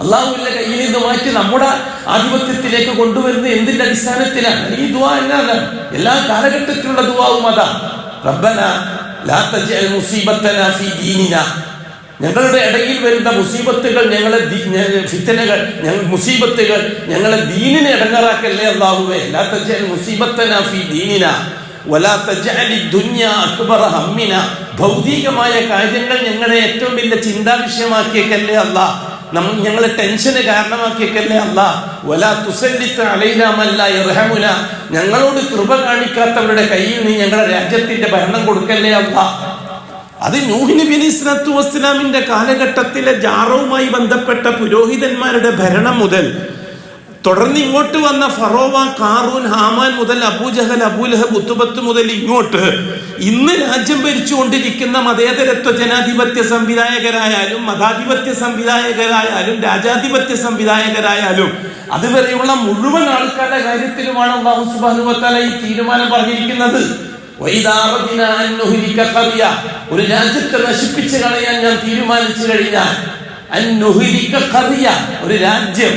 അള്ളാഹുവിന്റെ കയ്യിൽ നിന്ന് മാറ്റി നമ്മുടെ ആധിപത്യത്തിലേക്ക് കൊണ്ടുവരുന്നത് എന്തിന്റെ അടിസ്ഥാനത്തിലാണ്? ഈ ദുആ എന്നാണ് എല്ലാ കാലഘട്ടത്തിലുള്ള ദുആവും അതാ. റബ്ബന ലാ തജ്അൽ മുസീബത്തനാ ഫീ ദീനിനാ, ഞങ്ങളുടെ ഇടയിൽ വരുന്ന മുസീബത്തുകൾ, ഫിത്നകൾ, മുസീബത്തുകൾ ഞങ്ങളെ ദീനിനെ ഇടങ്ങാറാക്കല്ലേ അല്ലാഹുവേ. ലാ തജ്അൽ മുസീബത്തനാ ഫീ ദീനിനാ വലാ തജ്അലി ദുനിയാ അക്ബറ ഹമ്മിനാ, ഭൗതികമായ കാര്യങ്ങൾ ഞങ്ങളെ ഏറ്റവും വലിയ ചിന്താ വിഷയമാക്കിയേക്കല്ലേ അല്ലാഹ്, ഞങ്ങളെ ടെൻഷന് കാരണമാക്കിയേക്കല്ലേ അല്ലാഹ്. വലാ തുസല്ലിത് അലൈനാ മൻ ലാ യർഹമുനാ, ഞങ്ങളോട് കൃപ കാണിക്കാത്തവരുടെ കയ്യിൽ നീ ഞങ്ങളുടെ രാജ്യത്തിന്റെ ഭരണം കൊടുക്കല്ലേ അല്ലാഹ്. അത് നൂഹ് നബി അലൈഹിസ്സലാത്തു വസ്സലാമിന്റെ കാലഘട്ടത്തിലെ ജാറവുമായി ബന്ധപ്പെട്ട പുരോഹിതന്മാരുടെ ഭരണം മുതൽ തുടർന്ന് ഇങ്ങോട്ട് വന്ന ഫറോവ, കാറൂൻ, ഹാമാൻ മുതൽ അബൂജഹൽ, അബൂലഹബ്, ഉത്തുബത്ത് മുതൽ ഇങ്ങോട്ട് ഇന്ന് രാജ്യം ഭരിച്ചുകൊണ്ടിരിക്കുന്ന മതേതരത്വ ജനാധിപത്യ സംവിധായകരായാലും മതാധിപത്യ സംവിധായകരായാലും രാജാധിപത്യ സംവിധായകരായാലും അതുവരെയുള്ള മുഴുവൻ ആൾക്കാരുടെ കാര്യത്തിലുമാണ് അല്ലാഹു സുബ്ഹാനഹു വ തആല ഈ തീരുമാനം പറഞ്ഞിരിക്കുന്നത്. ഒരു രാജ്യത്തെ നശിപ്പിച്ചു കളയാൻ ഞാൻ തീരുമാനിച്ചു കഴിഞ്ഞാൽ, ഒരു രാജ്യം,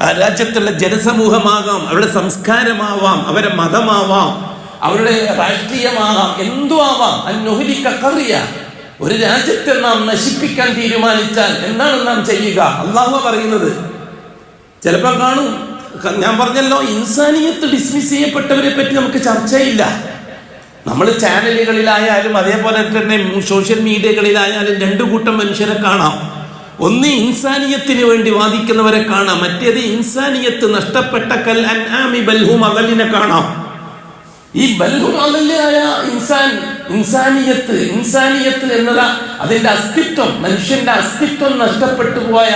ആ രാജ്യത്തുള്ള ജനസമൂഹമാകാം, അവരുടെ സംസ്കാരമാവാം, അവരുടെ മതമാവാം, അവരുടെ രാഷ്ട്രീയമാകാം, എന്തു ആവാം, ഒരു രാജ്യത്തെ നാം നശിപ്പിക്കാൻ തീരുമാനിച്ചാൽ എന്താണ് നാം ചെയ്യുക? അള്ളാഹു പറയുന്നത്. ചിലപ്പോൾ കാണും, ഞാൻ പറഞ്ഞല്ലോ, ഇൻസാനിയത്ത് ഡിസ്മിസ് ചെയ്യപ്പെട്ടവരെ പറ്റി നമുക്ക് ചർച്ചയില്ല. നമ്മൾ ചാനലുകളിലായാലും അതേപോലെ തന്നെ സോഷ്യൽ മീഡിയകളിലായാലും രണ്ടു കൂട്ടം മനുഷ്യരെ കാണാം. ഒന്ന് ഇൻസാനിയത്തിന് വേണ്ടി വാദിക്കുന്നവരെ കാണാം, മറ്റേത് ഇൻസാനിയത്ത് നഷ്ടപ്പെട്ട കൽ അൻആമി ബൽഹും അദല്ലിനെ കാണാം. ഈ ബൽഹും അദല്ലായ ഇൻസാനിയത്ത് എന്നതാ അതിന്റെ അസ്തിത്വം, മനുഷ്യന്റെ അസ്തിത്വം നഷ്ടപ്പെട്ടു പോയ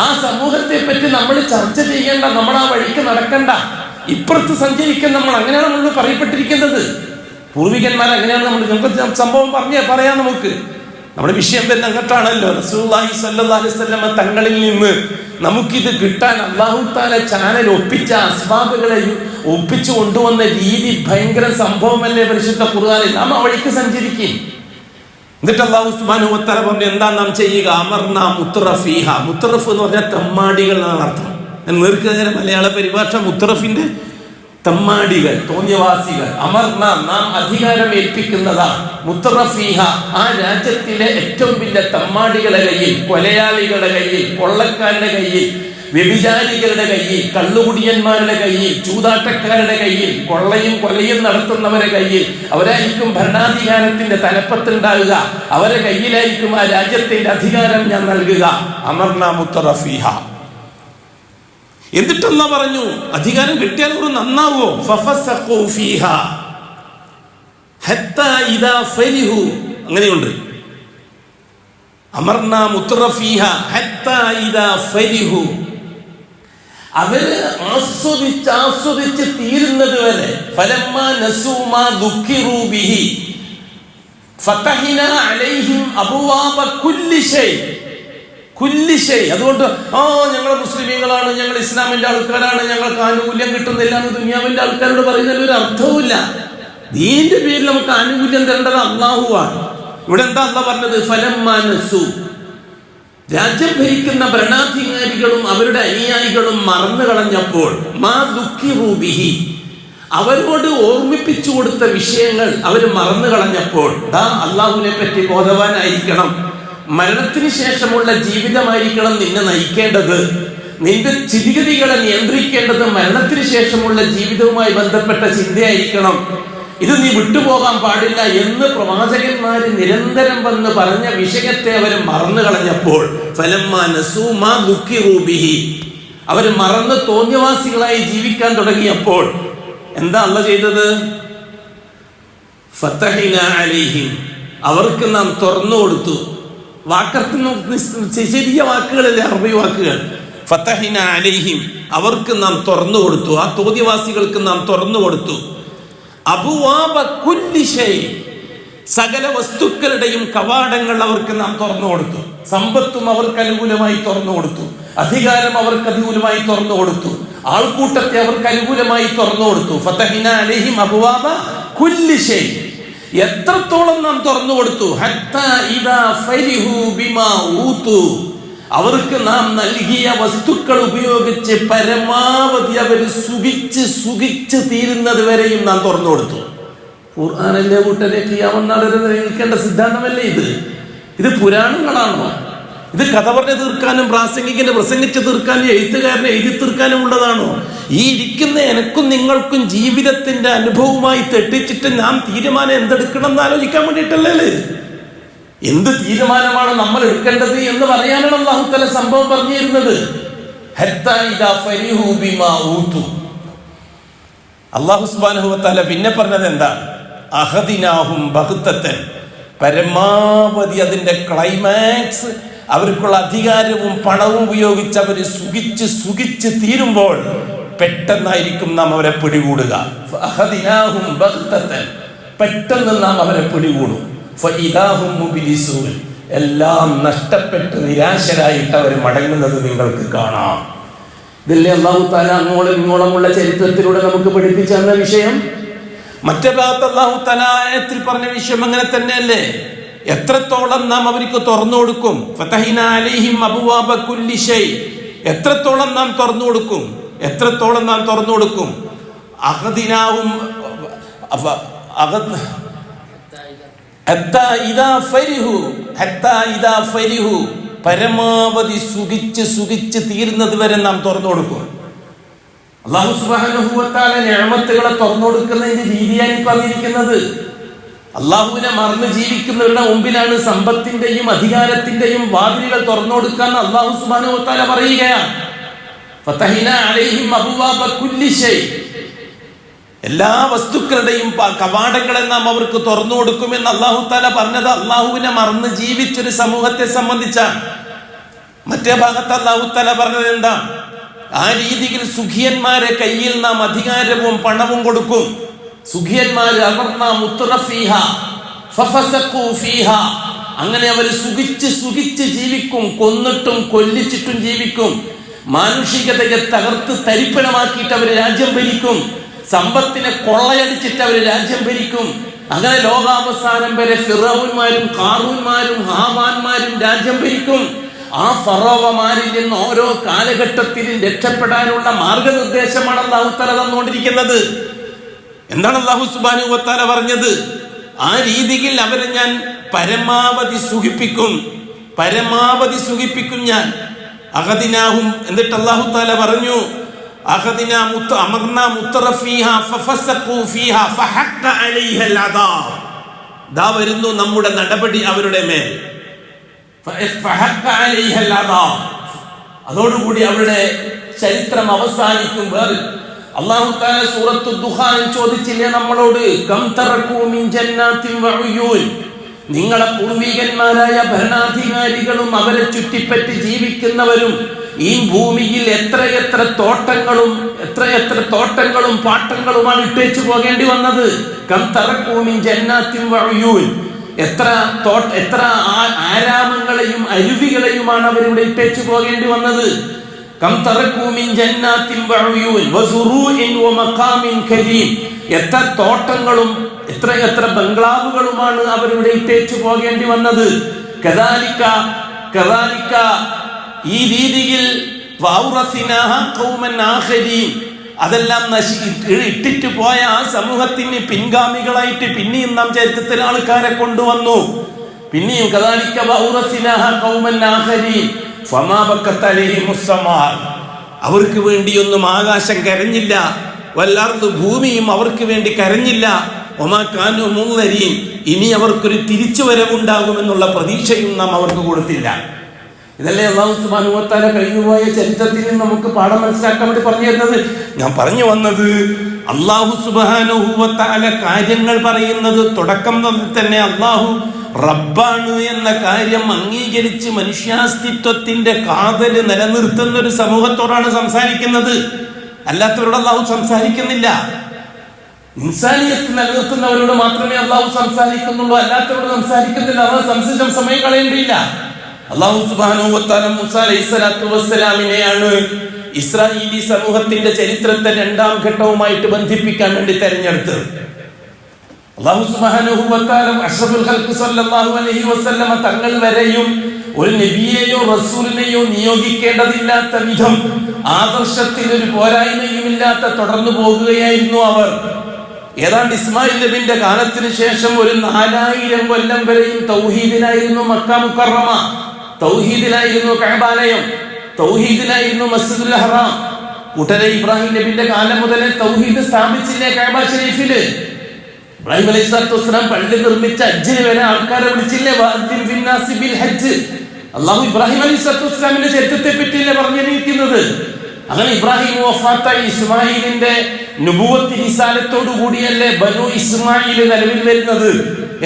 ആ സമൂഹത്തെ പറ്റി നമ്മൾ ചർച്ച ചെയ്യേണ്ട, നമ്മൾ ആ വഴിക്ക് നടക്കണ്ട, ഇപ്പുറത്ത് സഞ്ചരിക്കാൻ നമ്മൾ അങ്ങനെയാണ് നമ്മൾ പറയപ്പെട്ടിരിക്കുന്നത്. പൂർവികന്മാർ അങ്ങനെയാണ്. നമുക്ക് സംഭവം പറയാം. നമ്മുടെ വിഷയം തന്നെ അങ്ങോട്ടാണല്ലോ. റസൂലുള്ളാഹി സ്വല്ലല്ലാഹു അലൈഹി വസല്ലം തങ്ങളിൽ നിന്ന് നമുക്കിത് കിട്ടാൻ അല്ലാഹു തആല ചാനൽ ഒപ്പിച്ച അസ്ബാബുകളെ ഒപ്പിച്ചു കൊണ്ടുവന്ന രീതി ഭയങ്കര സംഭവമല്ലേ പരിശുദ്ധ ഖുർആനിൽ. നാം ആ വഴിക്ക് സഞ്ചരിക്കും. എന്നിട്ട് അല്ലാഹു സുബ്ഹാനഹു വ തആല പറഞ്ഞു, എന്താ നാം ചെയ്യുക? അമർനാ മുത്രഫീഹ. മുത്രഫ് എന്ന് പറഞ്ഞാൽ തെമ്മാടികൾ എന്നാണ് അർത്ഥം. നേർക്കുനേരെ മലയാള പരിഭാഷ മുത്രഫിന്റെ തമ്മാടികൾ, തോന്നിയവാസികൾ. അമർന, നാം അധികാരം ഏൽപ്പിക്കുന്നതാണ്. മുത്തറഫീഹ, ആ രാജ്യത്തിലെ ഏറ്റവും വലിയ തമ്മാടികളുടെ കയ്യിൽ, കൊലയാളികളുടെ കയ്യിൽ, കൊള്ളക്കാരുടെ കയ്യിൽ, വ്യഭിചാരികളുടെ കയ്യിൽ, കള്ളുകുടിയന്മാരുടെ കയ്യിൽ, ചൂതാട്ടക്കാരുടെ കയ്യിൽ, കൊള്ളയും കൊലയും നടത്തുന്നവരുടെ കയ്യിൽ, അവരായിരിക്കും ഭരണാധികാരത്തിന്റെ തലപ്പത്തുണ്ടാവുക. അവരുടെ കയ്യിലായിരിക്കും ആ രാജ്യത്തിന്റെ അധികാരം ഞാൻ നൽകുക. അമർന മുത്തറഫീഹ. എന്നിട്ടെന്നാ പറഞ്ഞു, അധികാരം കിട്ടിയാൽ ഒരു നന്നാവോ? ഫഫസഖൂ ഫീഹാ ഹത്താ ഇദാ ഫരിഹു. അങ്ങനെയുണ്ട്. അമർനാ മുത്രഫീഹാ ഹത്താ ഇദാ ഫരിഹു. അവര് ആസ്വദിച്ച് തീരുന്നത് വരെ. ഫലമ്മാ നസൂ മാ ദുഃഖിറൂ ബിഹി ഫതഹ്നാ അലൈഹിം അബ്വാബ കുല്ലി ഷൈ. അതുകൊണ്ട് ഞങ്ങൾ മുസ്ലിമീങ്ങളാണ്, ഞങ്ങൾ ഇസ്ലാമിന്റെ ആൾക്കാരാണ്, ഞങ്ങൾക്ക് ആനുകൂല്യം കിട്ടുന്നില്ല എന്ന് ദുനിയാവിന്റെ ആൾക്കാരോട് പറയുന്നതിൽ ഒരു അർത്ഥവുമില്ല. ദീന്റെ പേരിൽ നമുക്ക് ആനുകൂല്യം തരേണ്ടത് അല്ലാഹുവാണ്. ഇവിടെ എന്താ അല്ലാഹു പറഞ്ഞത്? ഫലമ്മാ നസൂ. രാജ്യം ഭരിക്കുന്ന ഭരണാധികാരികളും അവരുടെ അനുയായികളും മറന്നു കളഞ്ഞപ്പോൾ, മാ ദുഃഖിറൂ ബിഹി, അവരോട് ഓർമ്മിപ്പിച്ചു കൊടുത്ത വിഷയങ്ങൾ അവർ മറന്നു കളഞ്ഞപ്പോൾ, അല്ലാഹുവിനെ പറ്റി ബോധവാനായിരിക്കണം. മരണത്തിന് ശേഷമുള്ള ജീവിതമായിരിക്കണം നിന്നെ നയിക്കേണ്ടത്. നിന്റെ സ്ഥിതിഗതികളെ നിയന്ത്രിക്കേണ്ടത് മരണത്തിന് ശേഷമുള്ള ജീവിതവുമായി ബന്ധപ്പെട്ട ചിന്തയായിരിക്കണം. ഇത് നീ വിട്ടുപോകാൻ പാടില്ല എന്ന് പ്രവാചകന്മാര് നിരന്തരം വന്ന് പറഞ്ഞ വിഷയത്തെ അവർ മറന്നു കളഞ്ഞപ്പോൾ, ഫലമ്മാ നസൂ മാ ദുഃഖിറൂ ബിഹി, അവർ മറന്ന് തോന്നിയവാസികളായി ജീവിക്കാൻ തുടങ്ങിയപ്പോൾ എന്താ അല്ലാഹു ചെയ്തത്? ഫതഹ്നാ അലൈഹിം, അവർക്ക് നാം തുറന്നു കൊടുത്തു. വാക്കർത്ഥം ചെറിയ വാക്കുകളല്ലേ, അറബി വാക്കുകൾ. ഫതഹ്നാ അലൈഹിം, അവർക്ക് നാം തുറന്നു കൊടുത്തു. ആ തോന്നിയവാസികൾക്ക് നാം തുറന്നു കൊടുത്തു. അബ്വാബ കുല്ലി ഷൈ, സകല വസ്തുക്കളുടെയും കവാടങ്ങൾ അവർക്ക് നാം തുറന്നു കൊടുത്തു. സമ്പത്തും അവർക്ക് അനുകൂലമായി തുറന്നു കൊടുത്തു. അധികാരം അവർക്ക് അനുകൂലമായി തുറന്നു കൊടുത്തു. ആൾക്കൂട്ടത്തെ അവർക്ക് അനുകൂലമായി തുറന്നു കൊടുത്തു. ഫതഹ്നാ അലൈഹിം അബ്വാബ കുല്ലി ഷൈ. എത്രത്തോളം നാം തുറന്നു കൊടുത്തു? ഹത്താ ഇദാ ഫരിഹു ബിമാ ഊതു, അവർക്ക് നാം നൽകിയ വസ്തുക്കൾ ഉപയോഗിച്ച് പരമാവധി അവർ സുഖിച്ച് തീരുന്നത് വരെയും നാം തുറന്നു കൊടുത്തു. ഖുർആനല്ലേ കൂട്ടരെ, ഖിയാമത്ത് നാൾ വരെ നിൽക്കേണ്ട സിദ്ധാന്തമല്ലേ ഇത്? ഇത് പുരാണങ്ങളാണോ? ഇത് കഥ പറഞ്ഞു തീർക്കാനും പ്രാസംഗികനെ പ്രസംഗിച്ച് തീർക്കാനും എഴുത്തുകാരനെ എഴുതി തീർക്കാനും ഉള്ളതാണോ? ഈ ഇരിക്കുന്ന എനക്കും നിങ്ങൾക്കും ജീവിതത്തിന്റെ അനുഭവമായി തെറ്റിച്ചിട്ട് നാം തീരുമാനം എന്തെടുക്കണം എന്ന് ആലോചിക്കാൻ വേണ്ടിയിട്ടല്ലേ? എന്ത് തീരുമാനമാണ് നമ്മൾ എടുക്കേണ്ടത് എന്ന് പറയാനാണ് അല്ലാഹു തആല സംഭവം പറഞ്ഞു തരുന്നത്. ഹത്താ ഇദാ ഫരിഹു ബിമാ ഊതു. അല്ലാഹു സുബ്ഹാനഹു വ തആല പിന്നെ പറഞ്ഞത് എന്താ? അഹദിനാഹും ബഗ്തതൻ, പരമാവധി അതിന്റെ ക്ലൈമാക്സ് അവർക്കുള്ള അധികാരവും പണവും ഉപയോഗിച്ച് അവർ സുഖിച്ച് തീരുമ്പോൾ പെട്ടെന്നായിരിക്കും നാം അവരെ പിടികൂടുക. പെട്ടെന്ന് നാം അവരെ പിടികൂടും. എല്ലാം നഷ്ടപ്പെട്ട് നിരാശരായിട്ട് അവർ മടങ്ങുന്നത് നിങ്ങൾക്ക് കാണാം. ഇതല്ലേ അല്ലാഹു തആല അങ്ങോളം ഇങ്ങോളമുള്ള ചരിത്രത്തിലൂടെ നമുക്ക് പഠിപ്പിച്ചു തന്ന വിഷയം. മറ്റേ ഭാഗത്ത് അല്ലാഹു തആല ആയത്തിൽ പറഞ്ഞ വിഷയം അങ്ങനെ തന്നെയല്ലേ? എത്രത്തോളം നാം അവർക്ക് തുറന്നു കൊടുക്കും. ഫതഹിനാ അലൈഹിം അബ്വാബ കുല്ലി ശൈ. എത്രത്തോളം നാം തുറന്നു കൊടുക്കും, എത്രത്തോളം നാം തുറന്നു കൊടുക്കും. അഖദിനാഹും ഹത്താ ഇദാ ഫരിഹു. പരമാവധി സുഖിച്ച് തീരുന്നത് വരെ നാം തുറന്നു കൊടുക്കും. അല്ലാഹു സുബ്ഹാനഹു വ തആല നിഅമത്തുകളെ തുറന്നു കൊടുക്കുന്നതിന്റെ രീതിയാണ് ഈ പറഞ്ഞിരിക്കുന്നത്. അള്ളാഹുവിനെ മറന്ന് ജീവിക്കുന്നവരുടെ മുമ്പിലാണ് സമ്പത്തിന്റെയും അധികാരത്തിന്റെയും വാതിലുകൾ തുറന്നു കൊടുക്കാൻ അല്ലാഹു സുബ്ഹാനഹു വ തആല പറയുകയാണ്. ഫതഹിനാ അലൈഹിം അബ്വാബ കുല്ലി ശൈ. എല്ലാ വസ്തുക്കളുടെയും കവാടങ്ങളെ നാം അവർക്ക് തുറന്നു കൊടുക്കുമെന്ന് അല്ലാഹു തആല പറഞ്ഞത് അള്ളാഹുവിനെ മറന്ന് ജീവിച്ചൊരു സമൂഹത്തെ സംബന്ധിച്ചാണ്. മറ്റേ ഭാഗത്ത് അല്ലാഹു തആല പറഞ്ഞത് എന്താ? ആ രീതിയിൽ സുഖിയന്മാരെ കയ്യിൽ നാം അധികാരവും പണവും കൊടുക്കും. സുഖിയന്മാര് അങ്ങനെ അവർ സുഖിച്ച് ജീവിക്കും. കൊന്നിട്ടും കൊല്ലിച്ചിട്ടും ജീവിക്കും. മാനുഷികതയെ തകർത്ത് തരിപ്പണമാക്കിയിട്ട് അവർ രാജ്യം ഭരിക്കും. സമ്പത്തിനെ കൊള്ളയടിച്ചിട്ട് അവർ രാജ്യം ഭരിക്കും. അങ്ങനെ ലോകാവസാനം വരെ ഫിറഔന്മാരും ഖാറൂന്മാരും ഹാമാന്മാരും രാജ്യം ഭരിക്കും. ആ ഫറോവമാരിൽ നിന്ന് ഓരോ കാലഘട്ടത്തിലും രക്ഷപ്പെടാനുള്ള മാർഗനിർദ്ദേശമാണ് അല്ലാഹു തആല തന്നുകൊണ്ടിരിക്കുന്നത്. എന്താണ് അല്ലാഹു സുബ്ഹാനഹു വ തആല പറഞ്ഞത്? ആ രീതിയിൽ അവരെ ഞാൻ പരമാവധി സുഖിപ്പിക്കും ഞാൻ. അഖദിനാഹും. എന്നിട്ട് അല്ലാഹു തആല പറഞ്ഞു ദാ വരുന്നു നമ്മുടെ നടപടി അവരുടെ മേൽ. അതോടുകൂടി അവരുടെ ചരിത്രം അവസാനിക്കും. അല്ലാഹു തആല സൂറത്തു ദുഖാൻ ചോദിച്ചില്ലേ നമ്മളോട്? കം തറകൂ മിൻ ജന്നാത്തിൻ വഉയൂൻ. നിങ്ങളെ പൂർവികന്മാരായ ഭരണാധികാരികളും അവരെ ചുറ്റിപ്പറ്റി ജീവിക്കുന്നവരും ഈ ഭൂമിയിൽ എത്രയെത്ര തോട്ടങ്ങളും പാട്ടങ്ങളുമാണ് ഇട്ടേച്ചു പോകേണ്ടി വന്നത്. കം തറകൂ മിൻ ജന്നാത്തിൻ വഉയൂൻ. എത്ര ആരാമങ്ങളെയും അരുവികളെയുമാണ് അവരിവിടെ ഇട്ടേച്ചു പോകേണ്ടി വന്നത്. കം തറകൂ മിൻ ജന്നാത്തിൻ വഉയൂൻ വസുറൂഇൻ വമഖാമിൻ കരീം. എത്ര തോട്ടങ്ങളും എത്ര ബംഗ്ലാവുകളുമാണ് അവരിവിടെ ഇട്ടേച്ചു പോകേണ്ടി വന്നത്. കദാലിക ഈ രീതിയിൽ വൗറസിനാഹ ഖൗമൻ ആഖരീൻ. അതെല്ലാം ഇട്ടിട്ട് പോയ ആ സമൂഹത്തിന് പിൻഗാമികളായിട്ട് പിന്നെയും നാം ചരിത്രത്തിൽ ആൾക്കാരെ കൊണ്ടുവന്നു. പിന്നെയും കദാലിക വൗറസിനാഹ ഖൗമൻ ആഖരീൻ ഫമാ ബക്കത്ത് അലൈഹിമുസ് സമാ. അവർക്ക് വേണ്ടിയൊന്നും ആകാശം കരഞ്ഞില്ല. വല്ലർദ് ഭൂമിയും അവർക്ക് വേണ്ടി കരഞ്ഞില്ല. വമാ കാനൂ മുൻദരീൻ. ഇനി അവർക്കൊരു തിരിച്ചുവരവുണ്ടാകുമെന്നുള്ള പ്രതീക്ഷയും നാം അവർക്ക് കൊടുത്തില്ല. ഇതല്ലേ അല്ലാഹു സുബ്ഹാനഹു വ തആല കഴിഞ്ഞുപോയ ചരിത്രത്തിൽ നിന്ന് നമുക്ക് പാഠം മനസ്സിലാക്കാൻ വേണ്ടി പറഞ്ഞു തരുന്നത്. ഞാൻ പറഞ്ഞു വന്നത് അല്ലാഹു സുബ്ഹാനഹു വ തആല കാര്യങ്ങൾ പറയുന്നത് തുടക്കം മുതൽ തന്നെ അല്ലാഹു റബ്ബാണ് എന്ന കാര്യം അംഗീകരിച്ച് മനുഷ്യാസ്തിത്വത്തിന്റെ കാതല് നിലനിർത്തുന്ന ഒരു സമൂഹത്തോടാണ് സംസാരിക്കുന്നത്. അല്ലാത്തവരോട് അല്ലാഹു സംസാരിക്കുന്നില്ല. ഇൻസാനിയത്ത് നിലനിർത്തുന്നവരോട് മാത്രമേ അല്ലാഹു സംസാരിക്കുന്നുള്ളൂ. അല്ലാത്തവരോട് സംസാരിക്കുന്നില്ല. അവർ സംസാരിച്ച സമയം കളയേണ്ടിയില്ല. അല്ലാഹു സുബ്ഹാനഹു വ തആല മൂസ അലൈഹിസ്സലാത്തു വസ്സലാമിനെയാണ് ഇസ്രായേലി സമൂഹത്തിന്റെ ചരിത്രത്തെ രണ്ടാം ഘട്ടവുമായിട്ട് ബന്ധിപ്പിക്കാൻ വേണ്ടി തെരഞ്ഞെടുത്തത്. അല്ലാഹു സുബ്ഹാനഹു വ തആല അഷ്റഫുൽ ഖൽഖ് സ്വല്ലല്ലാഹു അലൈഹി വസല്ലമ തങ്ങൾ വരെയും ഒരു നബിയെയോ റസൂലിനെയോ നിയോഗിക്കേണ്ടതില്ലാത്ത വിധം ആദർശത്തിൽ ഒരു പോരായ്മയുമില്ലാത്ത തുടർന്നു പോകുകയായിരുന്നു അവർ. ഏതാണ്ട് ഇസ്മായിൽ നബിന്റെ കാലത്തിന് ശേഷം ഒരു 4000 കൊല്ലം വരെയും തൗഹീദിലായിരുന്നു മക്ക മുക്കറമ, തൗഹീദിലായിരുന്നു കഅബാലയം, തൗഹീദിലായിരുന്നു മസ്ജിദുൽ ഹറാം. കൂട്ടരെ ഇബ്രാഹിം നബിന്റെ കാലം മുതലേ തൗഹീദ് സ്ഥാപിച്ചില്ലേ കഅബ ശരീഫില്? ഇബ്രാഹിം അലൈഹിസ്സലാത്തു വസ്സലാം പള്ളി നിർമ്മിച്ച ഹജ്ജിന് വരെ ആൾക്കാരെ വിളിച്ചില്ലേ? അല്ലാഹു ഇബ്രാഹിം അലൈഹിസ്സലാത്തു വസ്സലാമിന്റെ ചരിത്രത്തെ പറ്റിയല്ലേ പറഞ്ഞിരിക്കുന്നത്. അങ്ങനെ ഇബ്രാഹിം വഫാത്തായി ഇസ്മായിലിന്റെ നുബുവത്ത് റിസാലത്തോടു കൂടിയല്ലേ ബനു ഇസ്മായിൽ നിലവിൽ വരുന്നത്.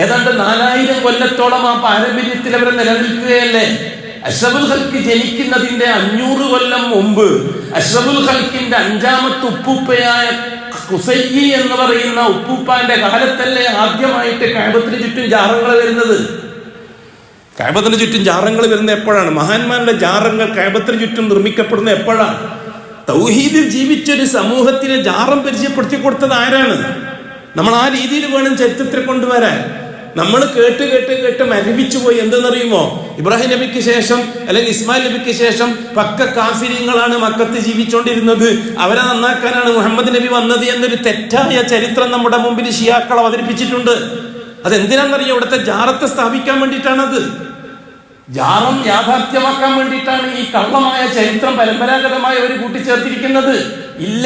ഏതാണ്ട് 4000 കൊല്ലത്തോളം ആ പാരമ്പര്യത്തിൽ അവരെ നിലനിൽക്കുകയല്ലേ. അഷ്റഫുൽ ഖൽക്ക് ജനിക്കുന്നതിന്റെ 500 കൊല്ലം മുമ്പ് അഷ്റഫുൽ ഖൽക്കിന്റെ 5ാമത്തെ ഉപ്പൂപ്പയായ ഖുസൈ എന്ന് പറയുന്ന ഉപ്പൂപ്പാന്റെ കാലത്തല്ലേ ആദ്യമായിട്ട് കഅബത്തിന് ചുറ്റും ജാറങ്ങൾ വരുന്നത്? കഅബത്തിന് ചുറ്റും ജാറങ്ങൾ വരുന്ന എപ്പോഴാണ്? മഹാന്മാരുടെ ജാറങ്ങൾ കഅബത്തിന് ചുറ്റും നിർമ്മിക്കപ്പെടുന്ന എപ്പോഴാണ്? തൗഹീദിൽ ജീവിച്ചൊരു സമൂഹത്തിന് ജാറം പരിചയപ്പെടുത്തി കൊടുത്തത് ആരാണ്? നമ്മൾ ആ രീതിയിൽ വേണം ചരിത്രത്തെ കൊണ്ടുവരാൻ. നമ്മൾ കേട്ട് കേട്ട് കേട്ട് മരവിച്ചു പോയി. എന്തെന്നറിയുമോ? ഇബ്രാഹിം നബിക്ക് ശേഷം അല്ലെങ്കിൽ ഇസ്മായിൽ നബിക്ക് ശേഷം പക്ക കാഫിര്യങ്ങളാണ് മക്കത്ത് ജീവിച്ചുകൊണ്ടിരുന്നത്, അവരെ നന്നാക്കാനാണ് മുഹമ്മദ് നബി വന്നത് എന്നൊരു തെറ്റായ ചരിത്രം നമ്മുടെ മുമ്പിൽ ഷിയാക്കൾ അവതരിപ്പിച്ചിട്ടുണ്ട്. അതെന്തിനാണെന്നറിയോ? ഇവിടുത്തെ ജാറത്തെ സ്ഥാപിക്കാൻ വേണ്ടിയിട്ടാണത്. ജാറം യാഥാർത്ഥ്യമാക്കാൻ വേണ്ടിയിട്ടാണ് ഈ കള്ളമായ ചരിത്രം പരമ്പരാഗതമായി അവർ കൂട്ടിച്ചേർത്തിരിക്കുന്നത്. ഇല്ല,